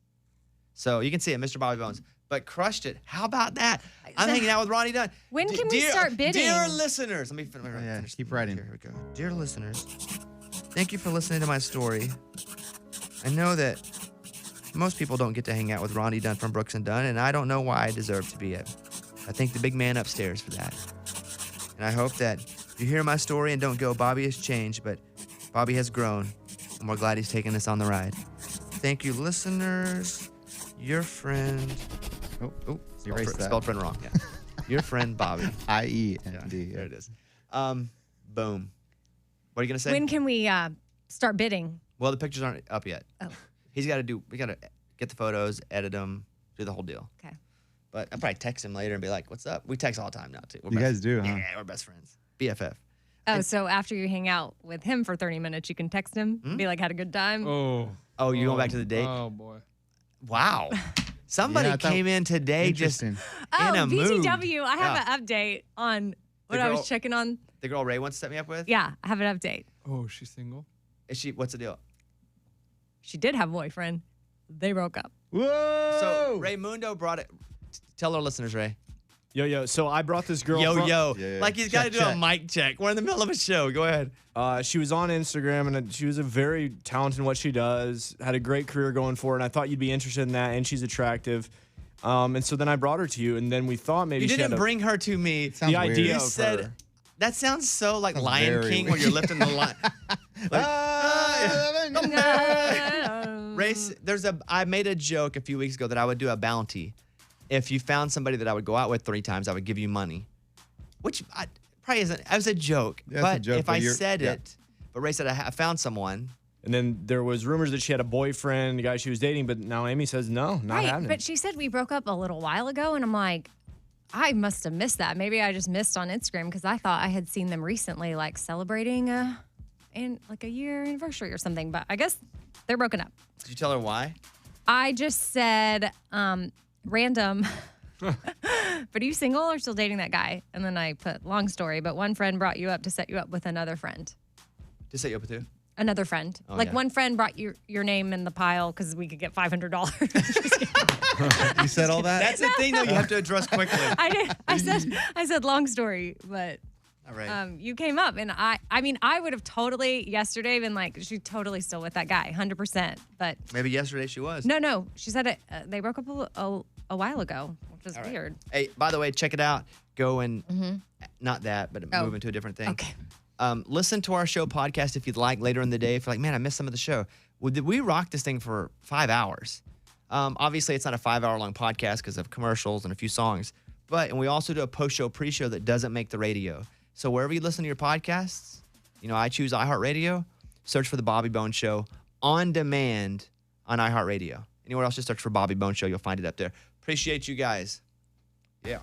So you can see it, Mr. Bobby Bones. But crushed it. How about that? I'm hanging out with Ronnie Dunn. When can we start bidding? Dear listeners, let me finish. Keep writing. Here we go. Dear listeners, thank you for listening to my story. I know that most people don't get to hang out with Ronnie Dunn from Brooks and Dunn, and I don't know why I deserve to be it. I thank the big man upstairs for that. And I hope that you hear my story and don't go, Bobby has changed, but Bobby has grown, and we're glad he's taken us on the ride. Thank you, listeners. Your friend. Oh, erase that. Spelled friend wrong. Yeah. Your friend Bobby. IEND. Yeah, there it is. Boom. What are you gonna say? When can we start bidding? Well, the pictures aren't up yet. Oh. We gotta get the photos, edit them, do the whole deal. Okay. But I'll probably text him later and be like, "What's up?" We text all the time now too. You guys do, huh? Yeah, we're best friends. BFF. Oh, so after you hang out with him for 30 minutes, you can text him, be like, had a good time. Oh, you going back to the date? Oh boy. Wow. Somebody Yeah, I thought- came in today just in Oh, a mood. VTW, I have Yeah. an update on what The I girl- was checking on. The girl Ray wants to set me up with? Yeah, I have an update. Oh, she's single? Is she? What's the deal? She did have a boyfriend. They broke up. Whoa! So Raymundo brought it. Tell our listeners, Ray. Yo. So I brought this girl. Yo, from- yo. Yeah, yeah. Like he's got to do a mic check. We're in the middle of a show. Go ahead. She was on Instagram, and she was a very talented in what she does. Had a great career going for her, and I thought you'd be interested in that. And she's attractive. And so then I brought her to you, and then we thought maybe You she didn't had bring her to me. Sounds the weird. idea You of said her. that sounds so like Sounds Lion very King when you're lifting the lion. Race, I made a joke a few weeks ago that I would do a bounty. If you found somebody that I would go out with 3 times, I would give you money. Which probably isn't, as a joke. Yeah, it's a but joke, if but I you're- said yeah. it, but Ray said I found someone. And then there was rumors that she had a boyfriend, the guy she was dating, but now Amy says no, not Right, happening. but she said we broke up a little while ago, and I'm like, I must have missed that. Maybe I just missed on Instagram because I thought I had seen them recently, like celebrating in like a year anniversary or something. But I guess they're broken up. Did you tell her why? I just said random. But are you single or still dating that guy? And then I put long story, but one friend brought you up to set you up with another friend. To set you up with who? Another friend. Oh, like yeah. one friend brought your name in the pile because we could get $500. You said all that? That's the thing, though. You have to address quickly. I did. I said long story, but All right. you came up, and I mean, I would have totally yesterday been like, she's totally still with that guy, 100%. But Maybe yesterday she was. no, she said it. They broke up a while ago, which is All right. weird. Hey, by the way, check it out. Go and not that, but Oh. move into a different thing. Okay. Listen to our show podcast if you'd like later in the day. If you're like, man, I missed some of the show. We rocked this thing for 5 hours. Obviously, it's not a 5-hour long podcast because of commercials and a few songs. And we also do a post-show, pre-show that doesn't make the radio. So wherever you listen to your podcasts, I choose iHeartRadio. Search for The Bobby Bones Show on demand on iHeartRadio. Anywhere else, just search for Bobby Bones Show. You'll find it up there. Appreciate you guys. Yeah.